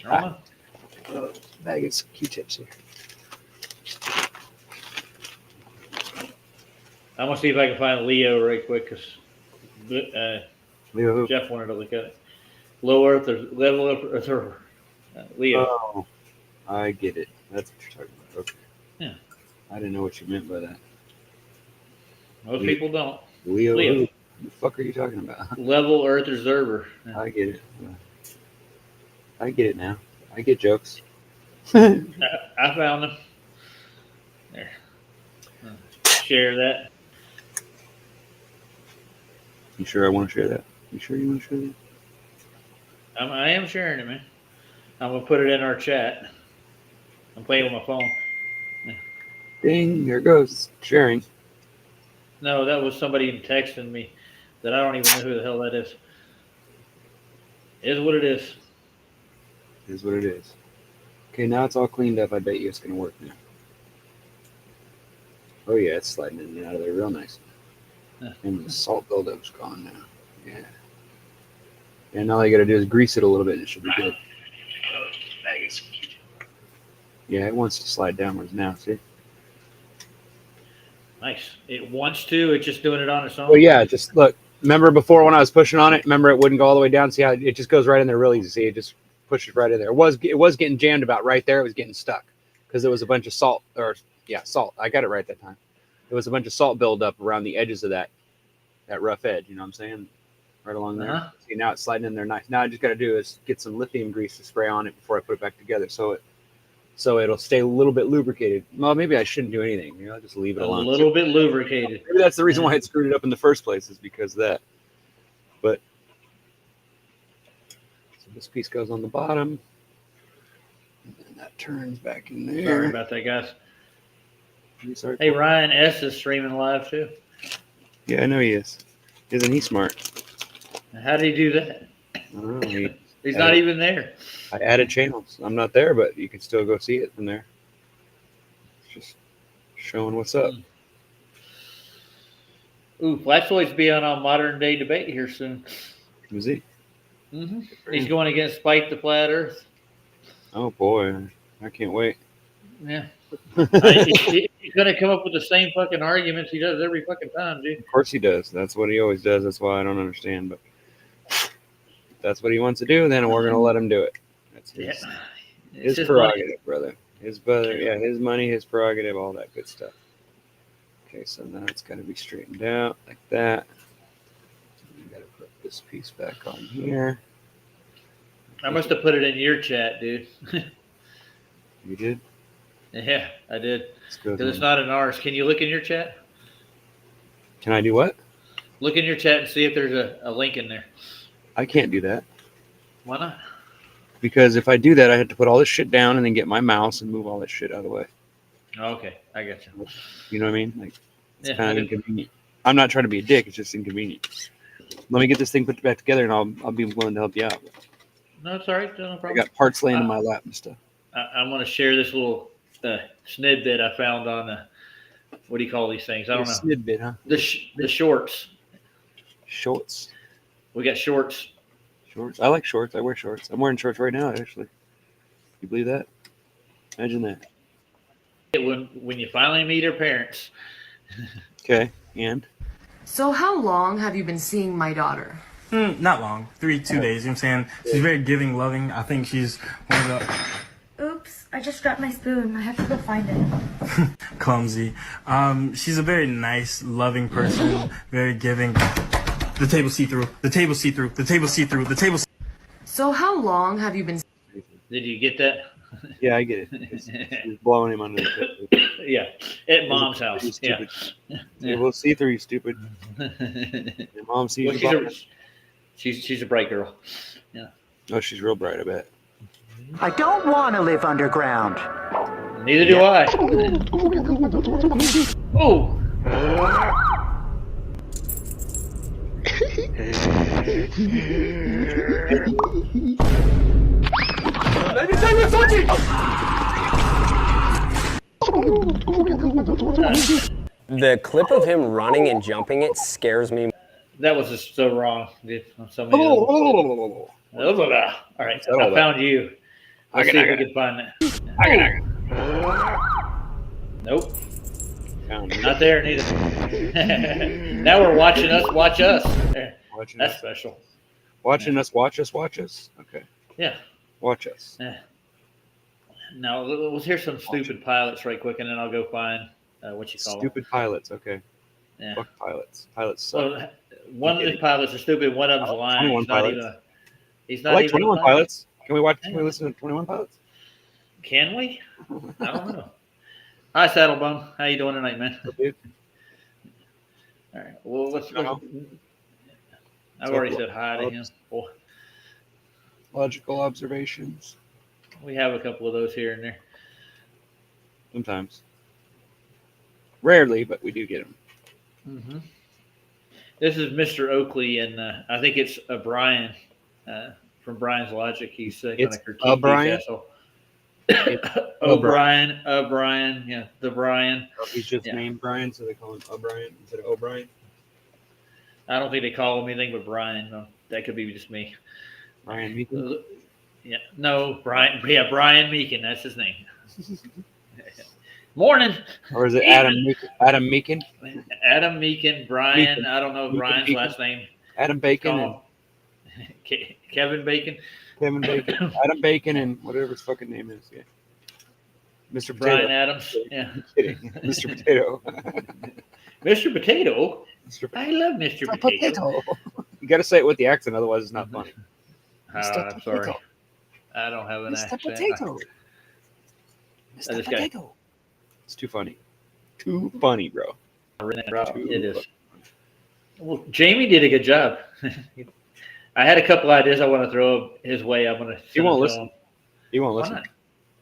Bag of Q-tips here. I'm gonna see if I can find Leo right quick, because Leo who? Jeff wanted to look at it. Low Earth or level Earth or Leo. Oh, I get it. That's what you're talking about. Okay. Yeah. I didn't know what you meant by that. Most people don't. Leo. Who the fuck are you talking about? Level Earth observer. I get it. I get it now. I get jokes. I found them. There. Share that. You sure I want to share that? You sure you want to share that? I am sharing it, man. I'm gonna put it in our chat. I'm playing with my phone. Ding! There it goes. Sharing. No, that was somebody texting me that I don't even know who the hell that is. It is what it is. It is what it is. Okay, now it's all cleaned up. I bet you it's gonna work now. Oh yeah, it's sliding in and out of there real nice. And the salt buildup's gone now. Yeah. And all you gotta do is grease it a little bit and it should be good. Yeah, it wants to slide downwards now, see? Nice. It wants to, it's just doing it on its own. Well, yeah, just look. Remember before when I was pushing on it, remember it wouldn't go all the way down? See how it just goes right in there real easy. See, it just pushes right in there. It was getting jammed about right there. It was getting stuck because there was a bunch of salt, salt. I got it right that time. There was a bunch of salt buildup around the edges of that rough edge. You know what I'm saying? Right along there. See, now it's sliding in there nice. Now I just got to do is get some lithium grease to spray on it before I put it back together, so it'll stay a little bit lubricated. Well, maybe I shouldn't do anything. You know, I'll just leave it alone. A little bit lubricated. Maybe that's the reason why it screwed it up in the first place, is because of that. But so this piece goes on the bottom, and then that turns back in there. Sorry about that, guys. Sorry. Hey, Ryan S is streaming live too. Yeah, I know he is. Isn't he smart? How did he do that? I don't know. He's not even there. I added channels. I'm not there, but you can still go see it from there. It's just showing what's up. Ooh, Flashlight's be on a modern day debate here soon. Is he? Mm-hmm. He's going against Spike the Flat Earth. Oh boy, I can't wait. Yeah. He's going to come up with the same fucking arguments he does every fucking time, dude. Of course he does. That's what he always does. That's why I don't understand. But if that's what he wants to do, then we're going to let him do it. That's his prerogative, money. Brother. His brother, yeah, his money, his prerogative, all that good stuff. Okay, so now it's got to be straightened out like that. So you got to put this piece back on here. I must have put it in your chat, dude. You did? Yeah, I did. Because it's not in ours. Can you look in your chat? Can I do what? Look in your chat and see if there's a link in there. I can't do that. Why not? Because if I do that, I have to put all this shit down and then get my mouse and move all this shit out of the way. Okay, I got you. You know what I mean? Like, it's kind of inconvenient. I'm not trying to be a dick. It's just inconvenient. Let me get this thing put back together, and I'll be willing to help you out. No, it's all right. No problem. I got parts laying in my lap and stuff. I'm going to share this little snidbit I found on what do you call these things? I don't know. Snidbit, huh? The shorts. Shorts. We got shorts. Shorts. I like shorts. I wear shorts. I'm wearing shorts right now, actually. You believe that? Imagine that. When you finally meet her parents. Okay, and? So how long have you been seeing my daughter? Not long. 2 days, you know what I'm saying? She's very giving, loving. I think she's one of the... Oops, I just dropped my spoon. I have to go find it. Clumsy. She's a very nice, loving person, very giving. The table see-through. The table see-through. The table see-through. The table. So how long have you been... Did you get that? Yeah, I get it. She's blowing him under the tip. Yeah, at mom's house. Yeah. Yeah, we'll see through you, stupid. Your mom sees Well, you. she's a bright girl. Yeah. Oh, she's real bright, I bet. I don't want to live underground. Neither do I. Oh. The clip of him running and jumping it scares me. That was just so wrong. All right, I found you. Let's see if we can find that. Nope. Not there, neither. Now we're watching us watch us. That's special. Watching us watch us watch us? Okay. Yeah. Watch us. Yeah. Now, let's hear some stupid pilots right quick, and then I'll go find what you call stupid pilots, okay. Yeah. Fuck pilots. Pilots suck. Well, one of the pilots are stupid, one of them's lying. 21 pilots. He's not I like even 21 pilots. Can we listen to 21 pilots? Can we? I don't know. Hi, Saddlebum. How you doing tonight, man? Dude. All right. Well, let's. I've already said hi to him. Well, logical observations. We have a couple of those here and there. Sometimes. Rarely, but we do get them. Mm-hmm. This is Mr. Oakley, and I think it's Brian from Brian's Logic. He's kind of critiquing Brian? asshole. O'Brien, yeah, the Brian. He's just named Brian, so they call him O'Brien instead of O'Brien. I don't think they call him anything but Brian. No, that could be just me. Brian Meekin? Yeah, no, Brian. Yeah, Brian Meekin. That's his name. Morning. Or is it Adam Meekin? Adam Meekin? Adam Meekin. Brian. Meekin. I don't know Brian's Meekin. Last name. Adam Bacon. Kevin Bacon. Kevin Bacon. Adam Bacon and whatever his fucking name is. Yeah. Mr. Potato. Brian Adams. Yeah. I'm kidding. Mr. Potato. Mr. Potato. I love Mr. Potato. You got to say it with the accent, otherwise it's not funny. I'm sorry. I don't have an accent. Potato. Mr. Potato. It's too funny. Too funny, bro. It is. Well, Jamie did a good job. I had a couple ideas I want to throw his way. I'm going to. He won't listen. He won't listen.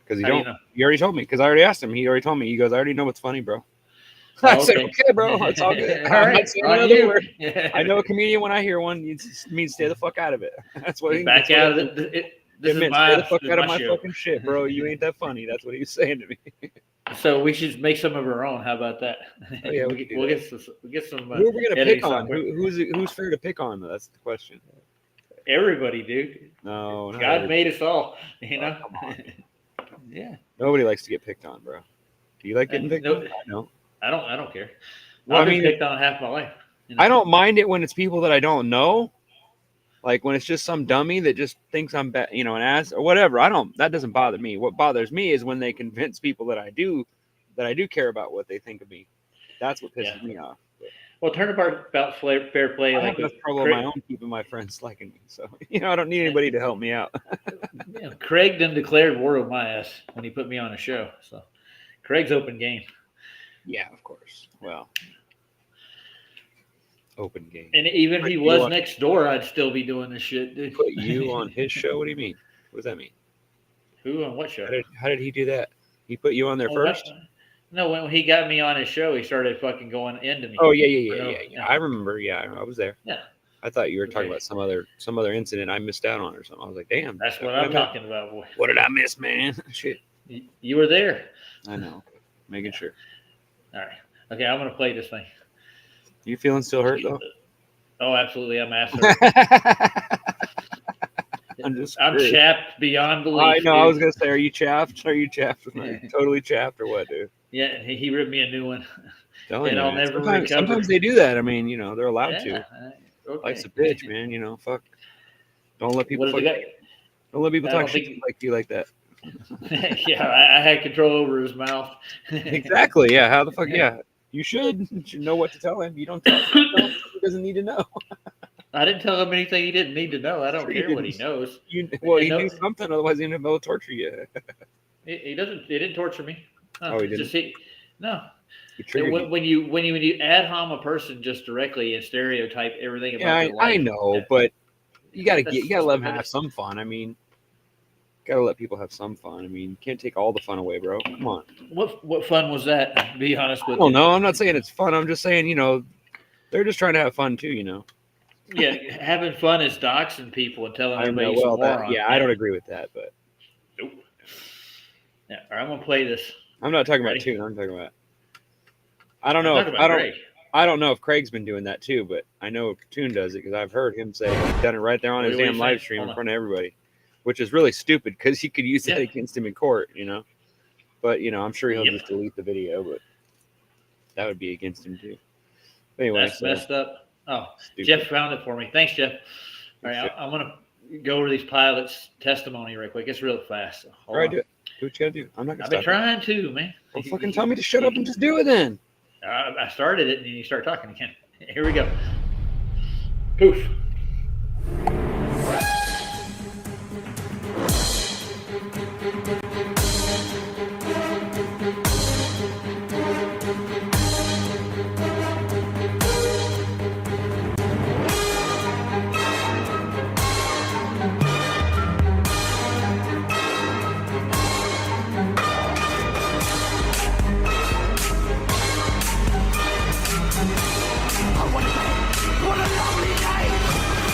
Because How do you know? You already told me. Because I already asked him. He already told me. He goes, I already know what's funny, bro. I said, okay, bro. It's all good. All right. I know a comedian when I hear one. It means stay the fuck out of it. That's what he back out of it. This is stay the fuck out of my show. fucking shit, bro. You ain't that funny. That's what he was saying to me. So we should make some of our own. How about that? Oh, yeah, we'll get some. Who are we gonna pick on? Who's fair to pick on? Though? That's the question. Everybody, dude. No, God made us all. You know. Come on. Yeah. Nobody likes to get picked on, bro. Do you like getting picked on? No. I don't care. Well, I've been picked on half my life. You know? I don't mind it when it's people that I don't know. Like when it's just some dummy that just thinks I'm an ass or whatever. That doesn't bother me. What bothers me is when they convince people that I do care about what they think of me. That's what pisses me off. Well, turnabout about fair play. I have enough trouble of my own keeping my friends liking me. So, I don't need anybody to help me out. Craig then declared war on my ass when he put me on a show. So Craig's open game. Yeah, of course. Well, open game. And even if he was next door, I'd still be doing this shit, dude. Put you on his show? What do you mean? What does that mean? Who on what show? How did he do that? He put you on there first? No, when he got me on his show, he started fucking going into me. Oh yeah. I remember. Yeah, I was there. Yeah. I thought you were talking about some other incident I missed out on or something. I was like, damn. That's what I'm talking about, boy. What did I miss, man? Shit. You were there. I know. Okay. Making sure. All right. Okay, I'm gonna play this thing. You feeling still hurt though? Oh, absolutely. I'm ass hurt. I'm chapped beyond belief. I know. Dude. I was gonna say, are you chapped? Are you chapped? Totally chapped or what, dude? Yeah, he ripped me a new one. And I'll never recover. Sometimes they do that. I mean, they're allowed to. Okay. Life's a bitch, man. Fuck. Don't let people talk shit like you like that. Yeah, I had control over his mouth. Exactly. Yeah. How the fuck? Yeah. You should know what to tell him. You don't tell him. He doesn't need to know. I didn't tell him anything he didn't need to know. I don't Sure care you what he didn't. knows. He No- knew something, otherwise he didn't have to torture you. He doesn't. He didn't torture me. No, Oh, he it's didn't? just no. He triggered you. When you ad hom a person just directly and stereotype everything about Yeah, their life, I know, but you gotta that's let them have stupid. some fun. I mean, gotta let people have some fun. I mean, you can't take all the fun away, bro. Come on. What fun was that? Be honest with I don't you. know. I'm not saying it's fun. I'm just saying, they're just trying to have fun too. Yeah, having fun is doxing people and telling I know. everybody you're a moron. I don't agree with that, but Nope. Yeah, all right, I'm gonna play this. I'm not talking Ready? about Toon. I'm talking about. I don't I'm know. talking about Greg. I don't know if Craig's been doing that too, but I know Toon does it because I've heard him say he's done it right there on his What are you damn live saying? stream Hold in on. front of everybody, which is really stupid because he could use that Yeah. against him in court, But I'm sure he'll Yep. just delete the video, but that would be against him too. But anyway, That's messed up. Oh, Stupid. Jeff found it for me. Thanks, Jeff. All right, Thanks, Jeff. I'm gonna go over these pilots' testimony real quick. It's real fast. So All right, do it. Do what you gotta do. I'm not gonna I've been stop you. trying to, man. Well, fucking tell me to shut up and just do it then. I started it, and then you start talking again. Here we go. Poof.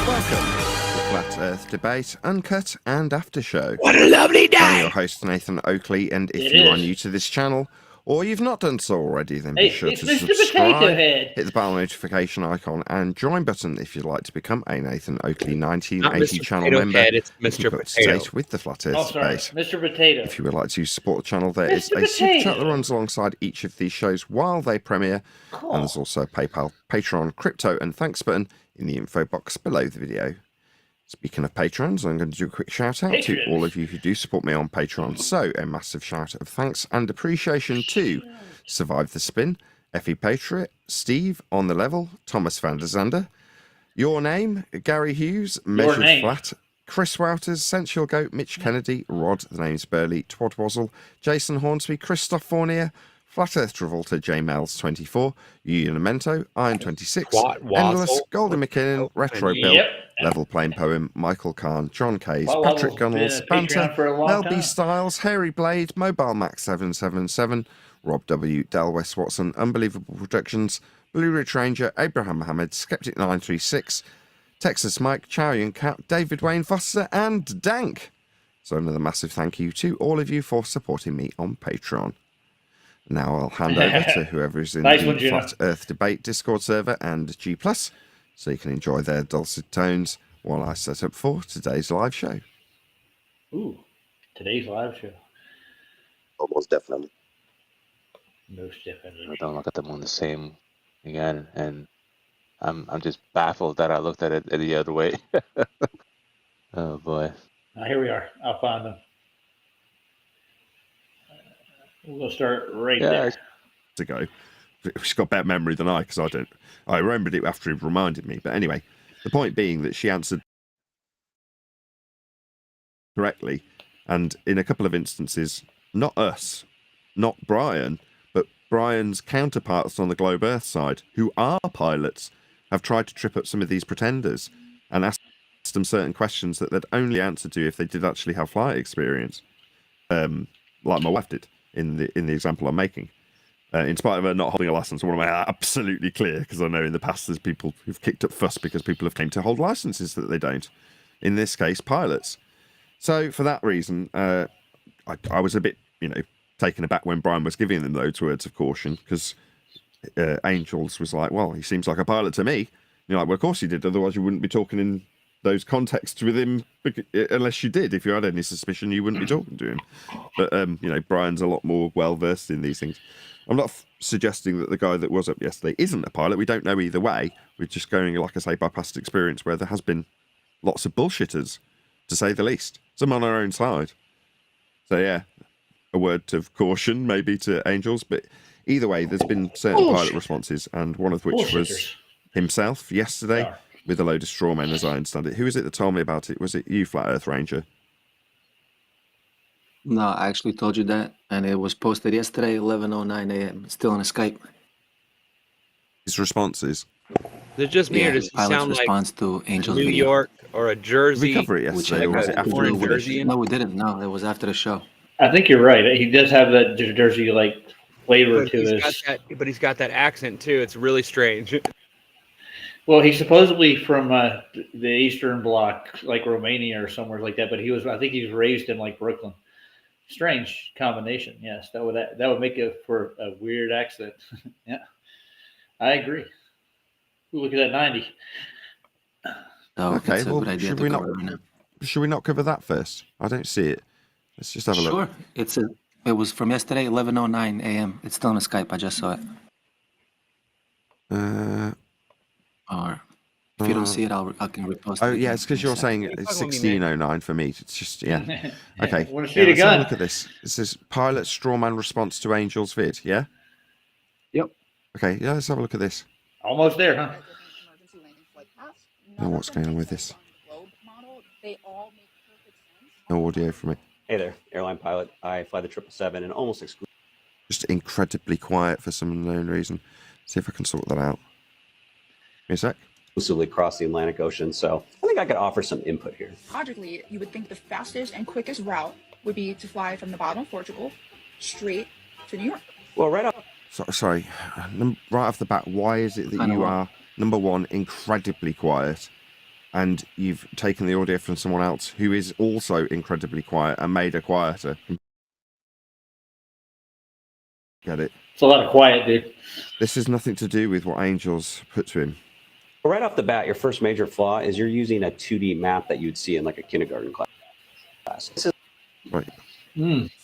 Welcome to Flat Earth Debate, Uncut and After Show. What a lovely day! I'm your host, Nathan Oakley, and if It you are is. new to this channel, or you've not done so already, then Hey, be sure it's to Mr. Potato subscribe, Head. hit the bell notification icon, and join button if you'd like to become a Nathan Oakley Not 1980 Mr. channel Potato member. Head, it's and Mr. keep up to Potato. date with the Flat Earth Oh, sorry, Debate. Mr. Potato. If you would like to support the channel, there is Mr. a super chat Potato. that runs alongside each of these shows while they premiere, and there's also a PayPal, Patreon, crypto, and thanks button in the info box below the video. Speaking of patrons, I'm going to do a quick shout out to all of you who do support me on Patreon. So, a massive shout of thanks and appreciation to Survive the Spin, Effie Patriot, Steve on the Level, Thomas van der Zander, Your Name, Gary Hughes, Measured Name. Flat, Chris Wouters, Sensual Goat, Mitch Kennedy, Rod, the name's Burley, Twad Wazzle, Jason Hornsby, Christoph Fournier, Flat Earth Travolta, J Mels 24, Unimento, Iron 26, Endless, Golden McKinnon, Retro Bill, Yep. Level Plain Poem, Michael Kahn, John Kays, Well, Patrick Level's been Gunnels, a Banter, Patreon for a long LB time. Styles, Hairy Blade, Mobile Max 777, Rob W, Del West Watson, Unbelievable Productions, Blue Ridge Ranger, Abraham Mohammed, Skeptic 936, Texas Mike, Chow Yun Cat, David Wayne Foster, and Dank. So another massive thank you to all of you for supporting me on Patreon. Now I'll hand over to whoever is in Nice the one, Gino. Flat Earth Debate Discord server and G+, so you can enjoy their dulcet tones while I set up for today's live show. Ooh, today's live show. Oh, most definitely. Most definitely. I don't look at them on the same again, and I'm just baffled that I looked at it the other way. Oh boy. Now, here we are. I'll find them. We'll start right there. To go. She's got better memory than I, because I don't. I remembered it after he reminded me. But anyway, the point being that she answered correctly, and in a couple of instances, not us, not Brian, but Brian's counterparts on the Globe Earth side, who are pilots, have tried to trip up some of these pretenders and ask them certain questions that they'd only answer to if they did actually have flight experience, like my wife did in the example I'm making. In spite of her not holding a license, I want to make that absolutely clear, because I know in the past there's people who've kicked up fuss because people have came to hold licenses that they don't. In this case, pilots. So for that reason, I was a bit, taken aback when Brian was giving them those words of caution, because Angels was like, well, he seems like a pilot to me. You're like, well, of course he did, otherwise you wouldn't be talking in those contexts with him, unless you did. If you had any suspicion, you wouldn't be talking to him. But, Brian's a lot more well-versed in these things. I'm not suggesting that the guy that was up yesterday isn't a pilot. We don't know either way. We're just going, like I say, by past experience, where there has been lots of bullshitters, to say the least. Some on our own side. So, yeah, a word of caution, maybe, to Angels. But either way, there's been certain pilot responses, and one of which was himself yesterday. with a load of straw men, as I understand it. Who was it that told me about it? Was it you, Flat Earth Ranger? No, I actually told you that, and it was posted yesterday, 11:09 a.m. Still on a Skype. His responses. Is it just me, or does he pilot's sound like response to Angel's New video. York or a Jersey? Did we cover it yesterday, or was it after born in it finished? Jersey? No, we didn't. No, it was after the show. I think you're right. He does have that Jersey like flavor But to he's got that accent too. It's really strange. Well, he's supposedly from the Eastern Bloc, like Romania or somewhere like that. But I think he was raised in like Brooklyn. Strange combination. Yes, that would make it for a weird accent. Yeah, I agree. Ooh, look at that 90. Okay, it's a well, good idea should to we cover it right now. should we not cover that first? I don't see it. Let's just have a look. Sure. It was from yesterday, 11:09 a.m. It's still on a Skype. I just saw it. Or if you don't see it, I can repost it. Oh yeah, it's because you're saying it's 16:09 for me. It's just Okay. Wanna see it let's have again? a look at this. This is pilot strawman response to Angel's vid. Yeah. Yep. Okay. Yeah. Let's have a look at this. Almost there, huh? I don't know what's going on with this. No audio from it. Hey there, airline pilot. I fly the 777 and almost exclusively. Just incredibly quiet for some unknown reason. See if I can sort that out. Give me a sec. Exclusively cross the Atlantic Ocean, so I think I could offer some input here. Logically, you would think the fastest and quickest route would be to fly from the bottom of Portugal straight to New York. Well, right off. Sorry. Right off the bat, why is it that you are, number one, incredibly quiet, and you've taken the audio from someone else who is also incredibly quiet and made her quieter? Get it? It's a lot of quiet, dude. This has nothing to do with what Angels put to him. Well, right off the bat, your first major flaw is you're using a 2D map that you'd see in like a kindergarten class. Right.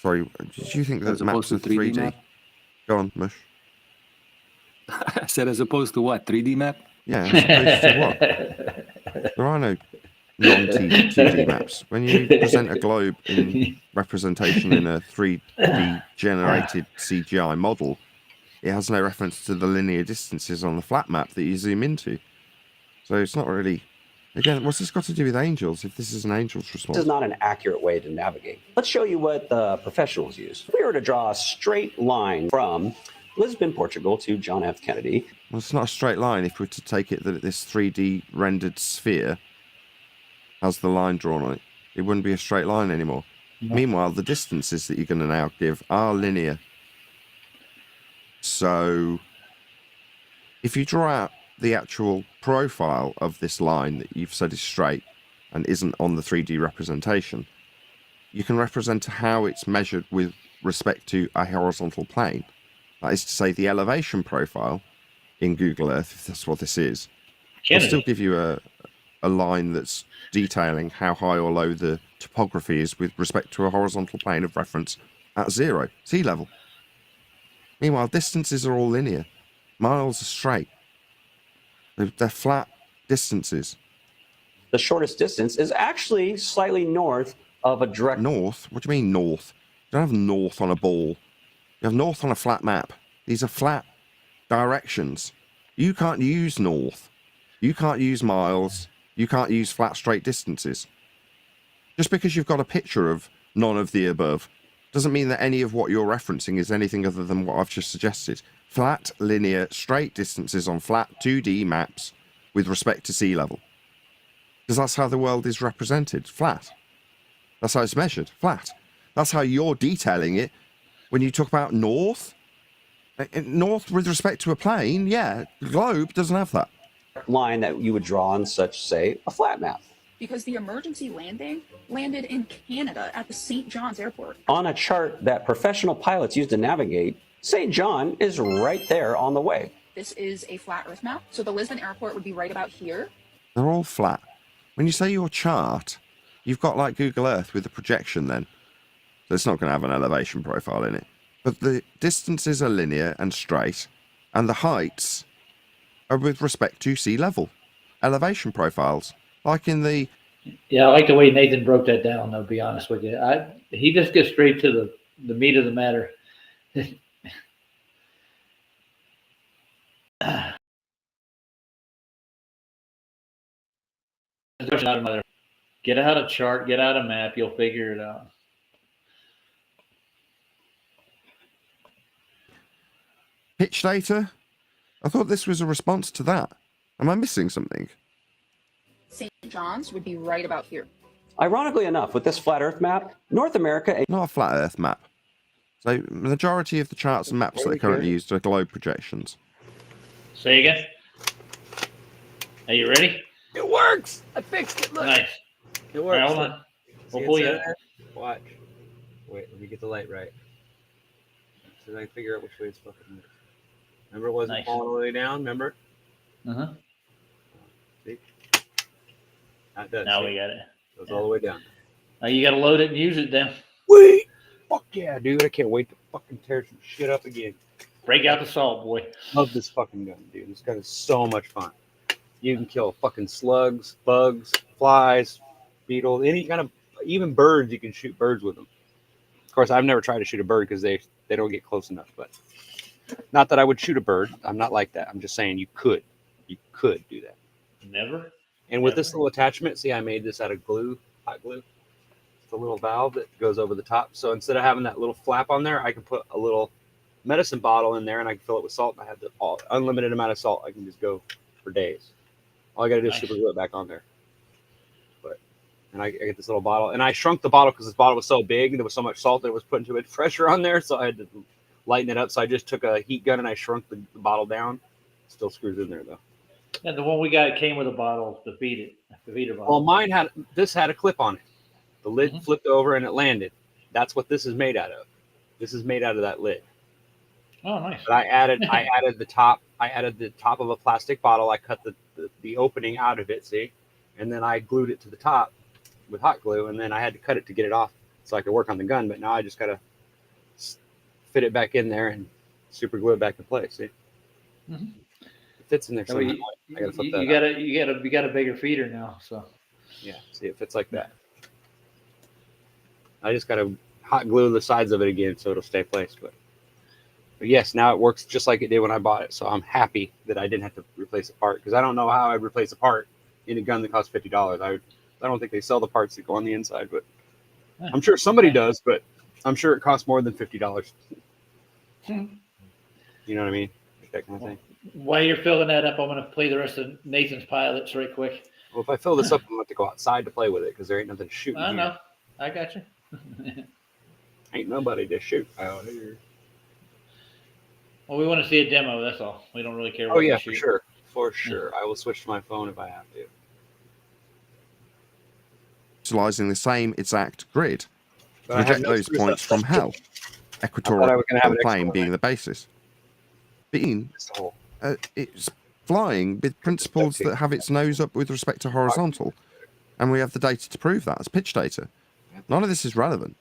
Sorry, did you think that maps are 3D? map? Go on, Mush. I said as opposed to what? 3D map? Yeah, as opposed to what? There are no non-2D maps. When you present a globe in representation in a 3D generated CGI model, it has no reference to the linear distances on the flat map that you zoom into. So it's not really... Again, what's this got to do with Angels, if this is an Angels response? This is not an accurate way to navigate. Let's show you what the professionals use. If we were to draw a straight line from Lisbon, Portugal to John F. Kennedy. Well, it's not a straight line if we were to take it that this 3D rendered sphere has the line drawn on it. It wouldn't be a straight line anymore. No. Meanwhile, the distances that you're going to now give are linear. So if you draw out the actual profile of this line that you've said is straight and isn't on the 3D representation, you can represent how it's measured with respect to a horizontal plane. That is to say, the elevation profile in Google Earth, if that's what this is, will still give you a line that's detailing how high or low the topography is with respect to a horizontal plane of reference at zero, sea level. Meanwhile, distances are all linear. Miles are straight. They're flat distances. The shortest distance is actually slightly north of a direct... North? What do you mean north? You don't have north on a ball. You have north on a flat map. These are flat directions. You can't use north. You can't use miles. You can't use flat straight distances. Just because you've got a picture of none of the above doesn't mean that any of what you're referencing is anything other than what I've just suggested. Flat, linear, straight distances on flat 2D maps with respect to sea level. Because that's how the world is represented, flat. That's how it's measured, flat. That's how you're detailing it when you talk about north. North with respect to a plane, yeah, the globe doesn't have that. Line that you would draw on such, say, a flat map. Because the emergency landing landed in Canada at the St. John's Airport. On a chart that professional pilots use to navigate, St. John is right there on the way. This is a flat Earth map, so the Lisbon Airport would be right about here. They're all flat. When you say your chart, you've got like Google Earth with a projection then. So it's not going to have an elevation profile in it. But the distances are linear and straight, and the heights are with respect to sea level. Elevation profiles, like in the... Yeah, I like the way Nathan broke that down, I'll be honest with you. He just gets straight to the meat of the matter. Get out a chart, get out a map, you'll figure it out. Pitch data? I thought this was a response to that. Am I missing something? St. John's would be right about here. Ironically enough, with this flat Earth map, North America... Not a flat Earth map. So the majority of the charts and maps that are currently used are globe projections. Say again. Are you ready? It works! I fixed it, look! Nice. It works. Right, hold on. We'll pull you up. Watch. Wait, let me get the light right. So I can figure out which way it's fucking moving. Remember it wasn't falling all the way down, remember? Uh-huh. See? That does. Now see? we got it. Goes all the way down. Now you got to load it and use it then. Wait! Fuck yeah, dude. I can't wait to fucking tear some shit up again. Break out the salt, boy. Love this fucking gun, dude. This gun is so much fun. You can kill fucking slugs, bugs, flies, beetles, any kind of, even birds. You can shoot birds with them. Of course, I've never tried to shoot a bird because they don't get close enough. But not that I would shoot a bird. I'm not like that. I'm just saying you could do that. Never. And with this little attachment, see, I made this out of glue, hot glue. It's a little valve that goes over the top. So instead of having that little flap on there, I can put a little medicine bottle in there and I can fill it with salt. And I have the unlimited amount of salt. I can just go for days. All I got to do is super glue it back on there. And I get this little bottle. And I shrunk the bottle because this bottle was so big. There was so much salt that it was putting too much pressure on there. So I had to lighten it up. So I just took a heat gun and I shrunk the bottle down. Still screws in there, though. And the one we got came with a bottle, the feeder bottle. Well, mine had a clip on it. The lid flipped over and it landed. That's what this is made out of. This is made out of that lid. Oh, nice. But I added the top of a plastic bottle. I cut the opening out of it, see? And then I glued it to the top with hot glue, and then I had to cut it to get it off so I could work on the gun. But now I just gotta fit it back in there and super glue it back in place. See, it fits in there. So I gotta flip that. You got a bigger feeder now, so yeah. See, it fits like that. I just gotta hot glue the sides of it again so it'll stay placed. But yes, now it works just like it did when I bought it. So I'm happy that I didn't have to replace a part because I don't know how I'd replace a part in a gun that costs $50. I don't think they sell the parts that go on the inside, but I'm sure somebody does, but I'm sure it costs more than $50. You know what I mean? That kind of thing. While you're filling that up, I'm going to play the rest of Nathan's pilots right quick. Well, if I fill this up, I'm going to have to go outside to play with it because there ain't nothing to shoot. I know. I got you. Ain't nobody to shoot out here. Well, we want to see a demo, that's all. We don't really care what you shoot. For sure. For sure. I will switch to my phone if I have to. Utilizing the same exact grid to project those points from hell. Equatorial plane being the basis. It's flying with principles that have its nose up with respect to horizontal, and we have the data to prove that as pitch data. None of this is relevant.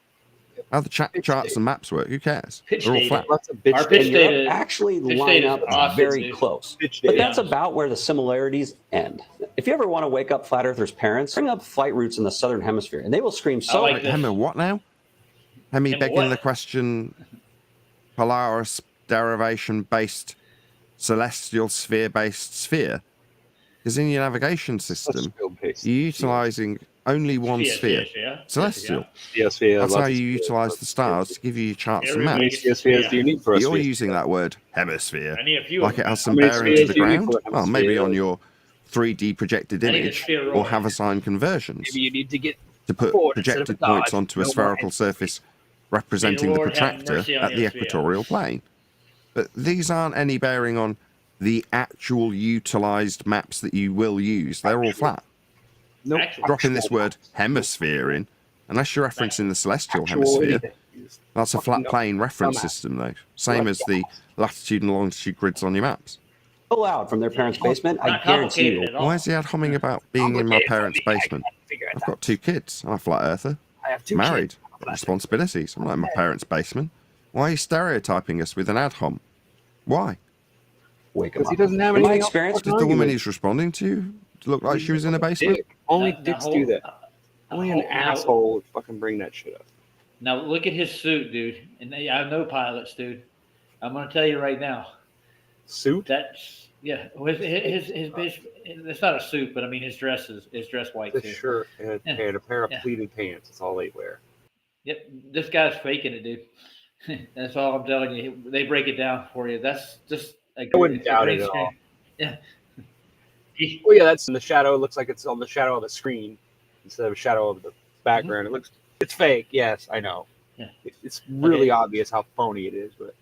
How the charts and maps work, who cares? They're all flat. Our pitch data actually line up very close. But that's about where the similarities end. If you ever want to wake up flat earthers' parents, bring up flight routes in the southern hemisphere, and they will scream so like Hemi what now? Hemi begging the question, Polaris derivation-based celestial sphere-based sphere. Because in your navigation system, you're utilizing only one sphere, celestial. That's how you utilize the stars to give you your charts and maps. You're using that word hemisphere like it has some bearing to the ground. Well, maybe on your 3D projected image or have assigned conversions to put projected points onto a spherical surface representing the protractor at the equatorial plane. But these aren't any bearing on the actual utilized maps that you will use. They're all flat. Nope. Dropping this word hemisphere in, unless you're referencing the celestial hemisphere, that's a flat plane reference system, though. Same as the latitude and longitude grids on your maps. Pull out from their parents' basement, I guarantee you. Why is he ad humming about being in my parents' basement? I've got 2 kids. I'm a flat earther. I have 2 married. I've got responsibilities. I'm not in my parents' basement. Why are you stereotyping us with an ad hom? Why? Wake up. He doesn't have any experience. Did the woman he's responding to look like she was in a basement? Only dicks do that. Only an asshole would fucking bring that shit up. Now look at his suit, dude. And I know pilots, dude. I'm gonna tell you right now. Suit? Yeah, it's not a suit, but I mean his dress is dress white The too. shirt and a pair of pleated pants. That's all they wear. Yep, this guy's faking it, dude. That's all I'm telling you. They break it down for you. That's just I wouldn't doubt it at all. Yeah. Well, yeah, that's in the shadow. It looks like it's on the shadow of a screen instead of a shadow of the background. Mm-hmm. It's fake. Yes, I know. Yeah. It's really obvious how phony it is, but.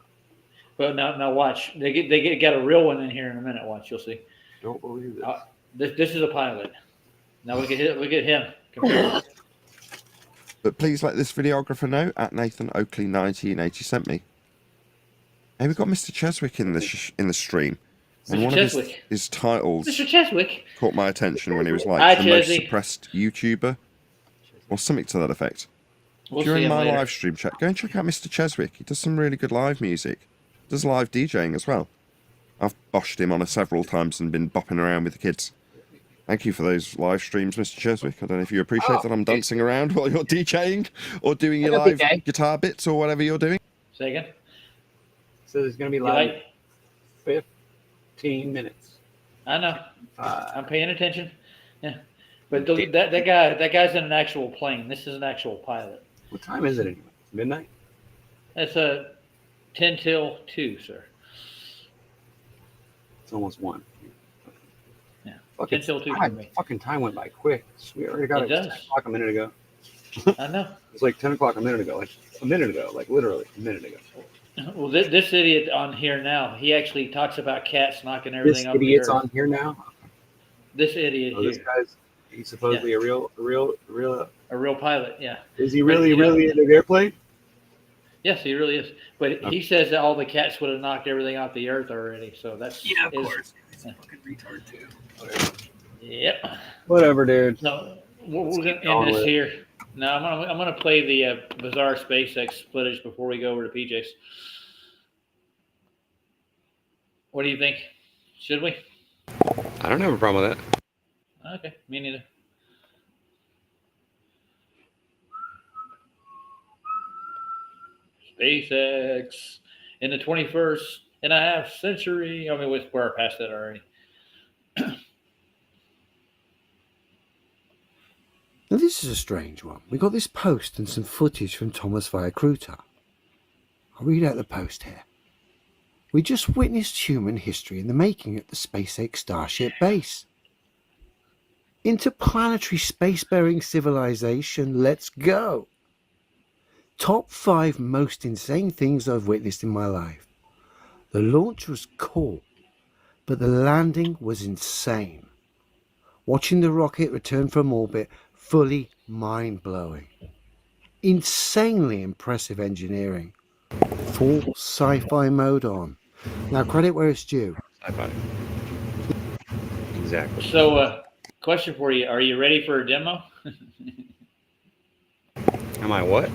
Well, now watch. They got a real one in here in a minute. Watch, you'll see. Don't believe this. This is a pilot. Now look at him. Compare. But please let this videographer know at Nathan Oakley 1980 sent me. Hey, we've got Mr. Cheswick in the stream. And Mr. one Cheswick. of his titles Mr. Cheswick caught my attention when he was like Hi, the most Chesy. suppressed YouTuber or something to that effect. We'll During see him my later. live stream chat, go and check out Mr. Cheswick. He does some really good live music. Does live DJing as well. I've boshed him on several times and been bopping around with the kids. Thank you for those live streams, Mr. Cheswick. I don't know if you appreciate that I'm dancing around while you're DJing or doing your live guitar bits or whatever you're doing. Say again. So there's going to be live 15 minutes. I know. I'm paying attention. Yeah, but that guy's in an actual plane. This is an actual pilot. What time is it anyway? Midnight? It's 10 till 2, sir. It's almost 1. Yeah. Fucking 10 till 2 God, for me. fucking time went by quick. We already got It it. does. 10 o'clock a minute ago. I know. It was like 10 o'clock a minute ago. Like literally a minute ago. Well, this idiot on here now, he actually talks about cats knocking everything This off the idiot's earth. on here now? This idiot here. This guy's, he's supposedly a real pilot, yeah. Is he really in an airplane? Yes, he really is. But he says that all the cats would have knocked everything off the earth already. So that's of course. He's a fucking retard too. Whatever. Yep. Whatever, dude. So we're gonna end this here. Now I'm gonna play the bizarre SpaceX footage before we go over to PJ's. What do you think? Should we? I don't have a problem with that. Okay, me neither. SpaceX in the 21st and a half century. I mean, we're past that already. Now this is a strange one. We got this post and some footage from Thomas via Kruta. I'll read out the post here. We just witnessed human history in the making at the SpaceX Starship base. Interplanetary spacefaring civilization, let's go. Top 5 most insane things I've witnessed in my life. The launch was cool, but the landing was insane. Watching the rocket return from orbit, fully mind-blowing. Insanely impressive engineering. Full sci-fi mode on. Now credit where it's due. Sci-fi. Exactly. So, question for you. Are you ready for a demo? Am I what?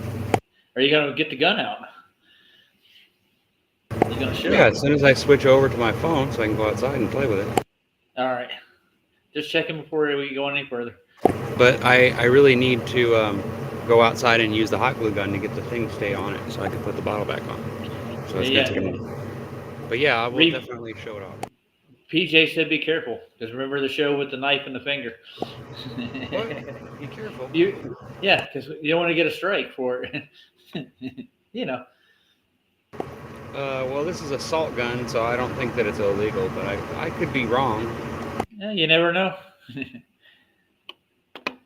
Are you going to get the gun out? You going to show Yeah, it? as soon as I switch over to my phone so I can go outside and play with it. All right. Just checking before we go any further. But I really need to go outside and use the hot glue gun to get the thing to stay on it so I can put the bottle back on. So it's good to go. But yeah, I will definitely show it off. PJ said be careful, because remember the show with the knife and the finger. What? Be careful. Yeah, because you don't want to get a strike for it. You know. Well, this is a salt gun, so I don't think that it's illegal, but I could be wrong. Yeah, you never know.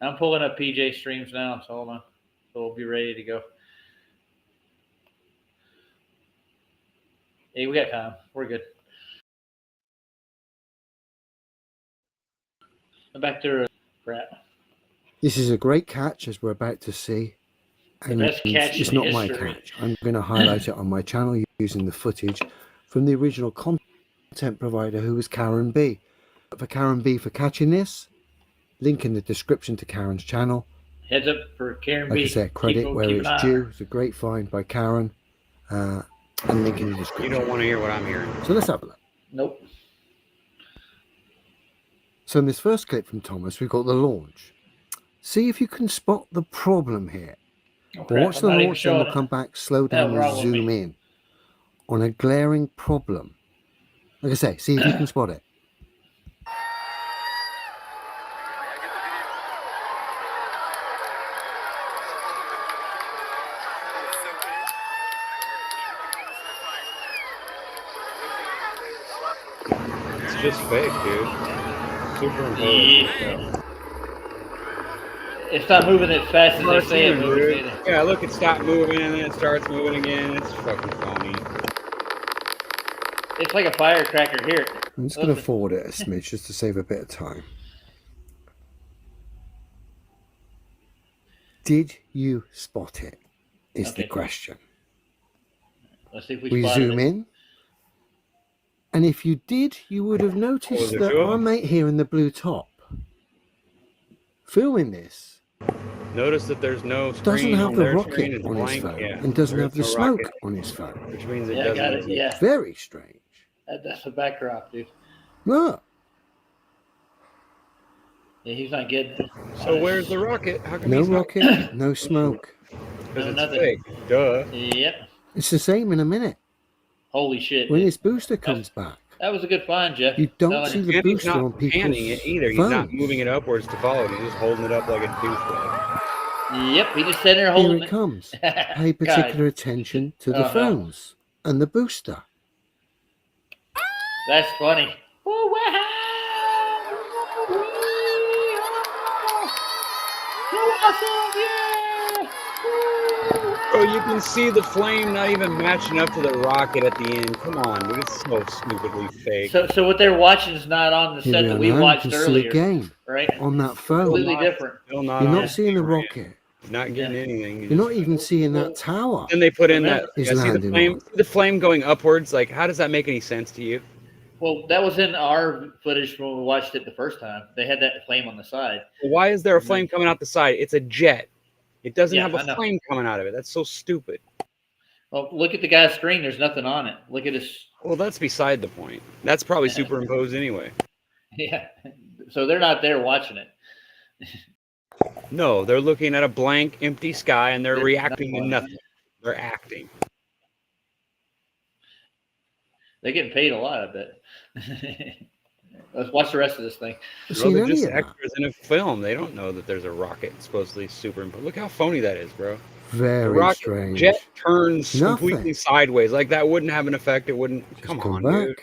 I'm pulling up PJ streams now, so hold on. So we'll be ready to go. Hey, we got time. We're good. I'm back to crap. This is a great catch, as we're about to see. And best catch it's in not my history. catch. I'm going to highlight it on my channel using the footage from the original content provider, who was Karen B. For Karen B for catching this, link in the description to Karen's channel. Heads up for Karen Like B. I said, credit Keep where an it's eye. due. It's a great find by Karen. And link in the description. You don't want to hear what I'm hearing. So let's have a look. Nope. So in this first clip from Thomas, we've got the launch. See if you can spot the problem here. But crap, watch I'm the not even launch, then showing we'll it. come back, slow Hell, down wrong and with zoom me. in on a glaring problem. Like I say, see if you can spot it. just fake, dude. Yeah. It's not moving as fast as they say it moves. Yeah, look, it stopped moving and then it starts moving again. It's fucking phony. It's like a firecracker. Here. I'm just going to forward it a smidge just to save a bit of time. Did you spot it? Is the question. Let's see if we zoom in. And if you did, you would have noticed that our mate here in the blue top, filming this, notice that there's no screen doesn't have on the their rocket screen. It's on blank. his phone Yeah, and doesn't there have is the no smoke rocket, on his phone. which means it Yeah, doesn't got it. exist. Yeah. Very strange. That's a backdrop, dude. Look. Yeah, he's not getting. So where's the rocket? How come No he's rocket, not... no smoke. Because it's nothing. fake. Duh. Yep. It's the same in a minute. Holy shit. When his booster comes back, that was a good find, Jeff. you don't see the And he's booster not on people's panning it either. He's phones. not moving it upwards to follow it. He's just holding it up like a douchebag. Yep, he just sitting there holding Here it comes. Pay particular attention to the phones and the booster. That's funny. Oh, you can see the flame not even matching up to the rocket at the end. Come on, dude. It's so stupidly fake. So what they're watching is not on the set that we watched earlier, again, right? on that phone. Completely different. You're not seeing the rocket. Not getting anything. You're not even seeing that tower. Then they put in that. Is Yeah, see the flame going upwards. Like, how does that make any sense to you? Well, that was in our footage when we watched it the first time. They had that flame on the side. Why is there a flame coming out the side? It's a jet. It doesn't have I a know. flame coming out of it. That's so stupid. Well, look at the guy's screen. There's nothing on it. Look at his. Well, that's beside the point. That's probably superimposed anyway. Yeah. So they're not there watching it. No, they're looking at a blank, empty sky, and they're reacting to nothing. They're acting. They're getting paid a lot, I bet. Let's watch the rest of this thing. Well, they're just extras in a film. They don't know that there's a rocket supposedly superimposed. Look how phony that is, bro. Very the rocket strange. Jet turns Nothing. completely sideways. Like that wouldn't have an effect. It wouldn't. Come on, dude.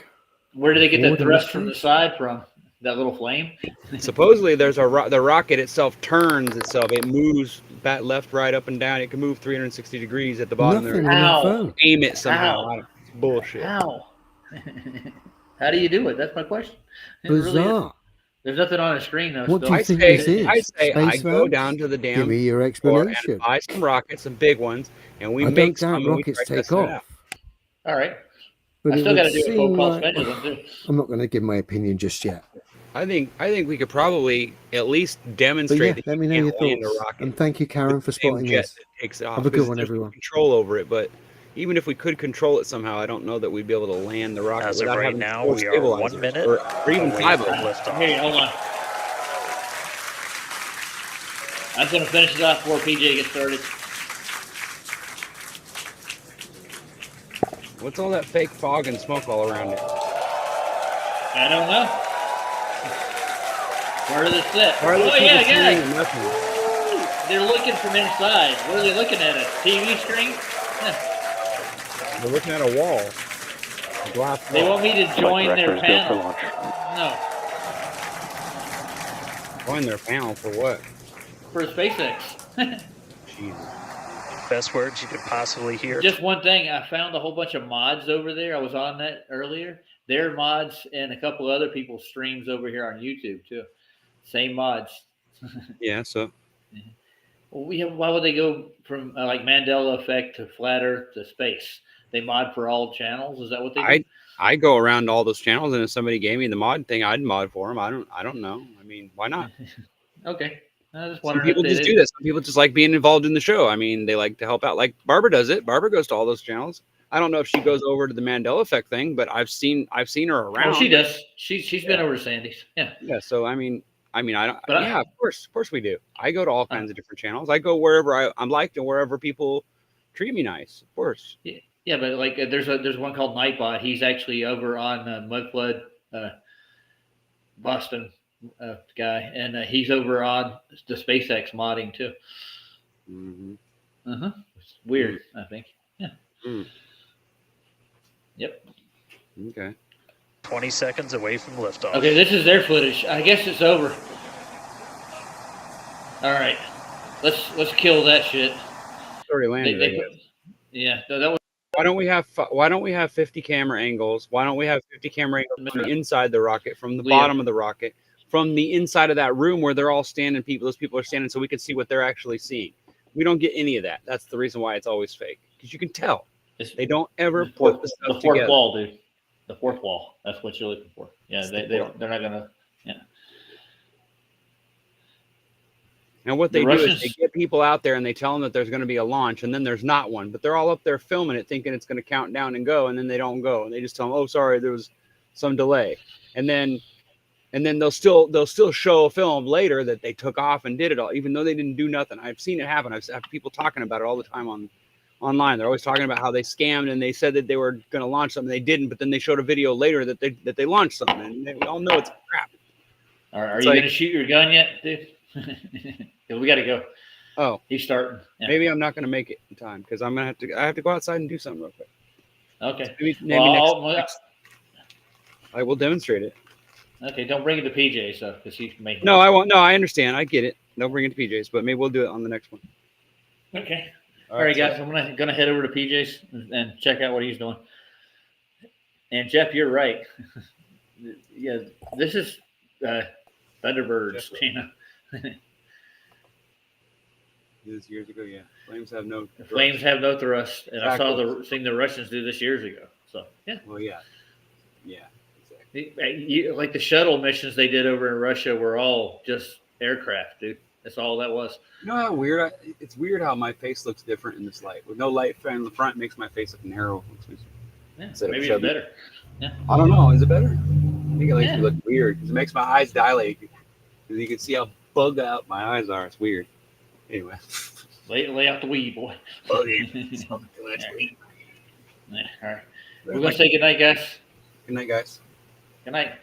Where do they get the thrust from the side from? That little flame? Supposedly, there's the rocket itself turns itself. It moves back, left, right, up, and down. It can move 360 degrees at the bottom Nothing there. How? Aim it somehow. How? It's bullshit. How? How do you do it? That's my question. It Bizarre. really is. There's nothing on the screen though. What do still. you think this is? I say I Space go valves? down to the damn Give me your store explanation. and buy some rockets, some big ones, and we I make don't some. doubt and we rockets try take testing it off. out. All right. But I it still would got to do a phone seem call like- pendulum too. I'm not going to give my opinion just yet. I think we could probably at least But demonstrate yeah, that let you me know can't your land a thoughts. rocket. And thank you, Karen, for with the same spotting jet this. that takes it off, Have a good because one, there's no everyone. control over it, but even if we could control it somehow, I don't know that we'd be able to land the rocket As of without right having now, four we are 1 stabilizers, minute or even away 5 from of them. liftoff. Hey, hold on. I'm going to finish it off before PJ gets started. What's all that fake fog and smoke all around it? I don't know. Where did it sit? Why are those Oh yeah, people guys. seeing nothing? They're looking from inside. What are they looking at? A TV screen? They're looking at a wall. A glass They wall. want me to join their panel. No, Join their panel for what? for SpaceX. Jesus. Best words you could possibly hear. Just one thing, I found a whole bunch of mods over there. I was on that earlier. Their mods and a couple other people's streams over here on YouTube too. Same mods. Yeah, so Well, why would they go from like Mandela effect to flat Earth to space? They mod for all channels. Is that what they do? I go around all those channels, and if somebody gave me the mod thing, I'd mod for them. I don't know. I mean, why not? Okay. I just Some wondered people if just they do did. that. Some people just like being involved in the show. I mean, they like to help out. Like Barbara does it. Barbara goes to all those channels. I don't know if she goes over to the Mandela effect thing, but I've seen her around. Oh, she does. She's been over to Sandy's. Yeah. Yeah. So I mean, I don't. But yeah, of course we do. I go to all kinds of different channels. I go wherever I'm liked and wherever people treat me nice. Of course. Yeah, but like there's one called Nightbot. He's actually over on Mudflood, Boston guy, and he's over on the SpaceX modding too. Mm-hmm. It's weird, I think. Yeah. Mm. Yep. Okay. 20 seconds away from liftoff. Okay, this is their footage. I guess it's over. All right, let's kill that shit. It's already landed. Yeah, that was. Why don't we have 50 camera angles? Why don't we have 50 camera angles from the inside the rocket, from the bottom of the rocket, from the inside of that room where they're all standing? Those people are standing, so we can see what they're actually seeing. We don't get any of that. That's the reason why it's always fake, because you can tell they don't ever put the stuff fourth together. wall, dude. The fourth wall. That's what you're looking for. Yeah, they're not gonna. Yeah. And what they do is they get people out there and they tell them that there's going to be a launch, and then there's not one. But they're all up there filming it, thinking it's going to count down and go, and then they don't go, and they just tell them, "Oh, sorry, there was some delay," and then they'll still show a film later that they took off and did it all, even though they didn't do nothing. I've seen it happen. I've had people talking about it all the time online. They're always talking about how they scammed and they said that they were going to launch something, they didn't, but then they showed a video later that they launched something, and we all know it's crap. Are you going to shoot your gun yet, dude? We got to go. Oh, he's starting. Yeah. Maybe I'm not going to make it in time because I have to go outside and do something real quick. Okay. So maybe next, I will demonstrate it. Okay, don't bring it to PJ, so because he's making. No, I won't. No, I understand. I get it. Don't bring it to PJ's, but maybe we'll do it on the next one. Okay. All right, guys. I'm gonna head over to PJ's and check out what he's doing. And Jeff, you're right. Yeah, this is Thunderbirds. You know. This years ago, yeah. Flames have no thrust, and I saw the thing the Russians do this years ago. So yeah. Well, yeah, exactly. Like the shuttle missions they did over in Russia were all just aircraft, dude. That's all that was. You know how weird? It's weird how my face looks different in this light. With no light in the front, makes my face look narrow. Yeah, maybe it's better. Yeah. I don't know. Is it better? I think it makes me look weird because it makes my eyes dilate. Because you can see how bugged out my eyes are. It's weird. Anyway, lay out the weed, boy. Oh, yeah. All right. We're gonna say good night, guys. Good night, guys. Good night.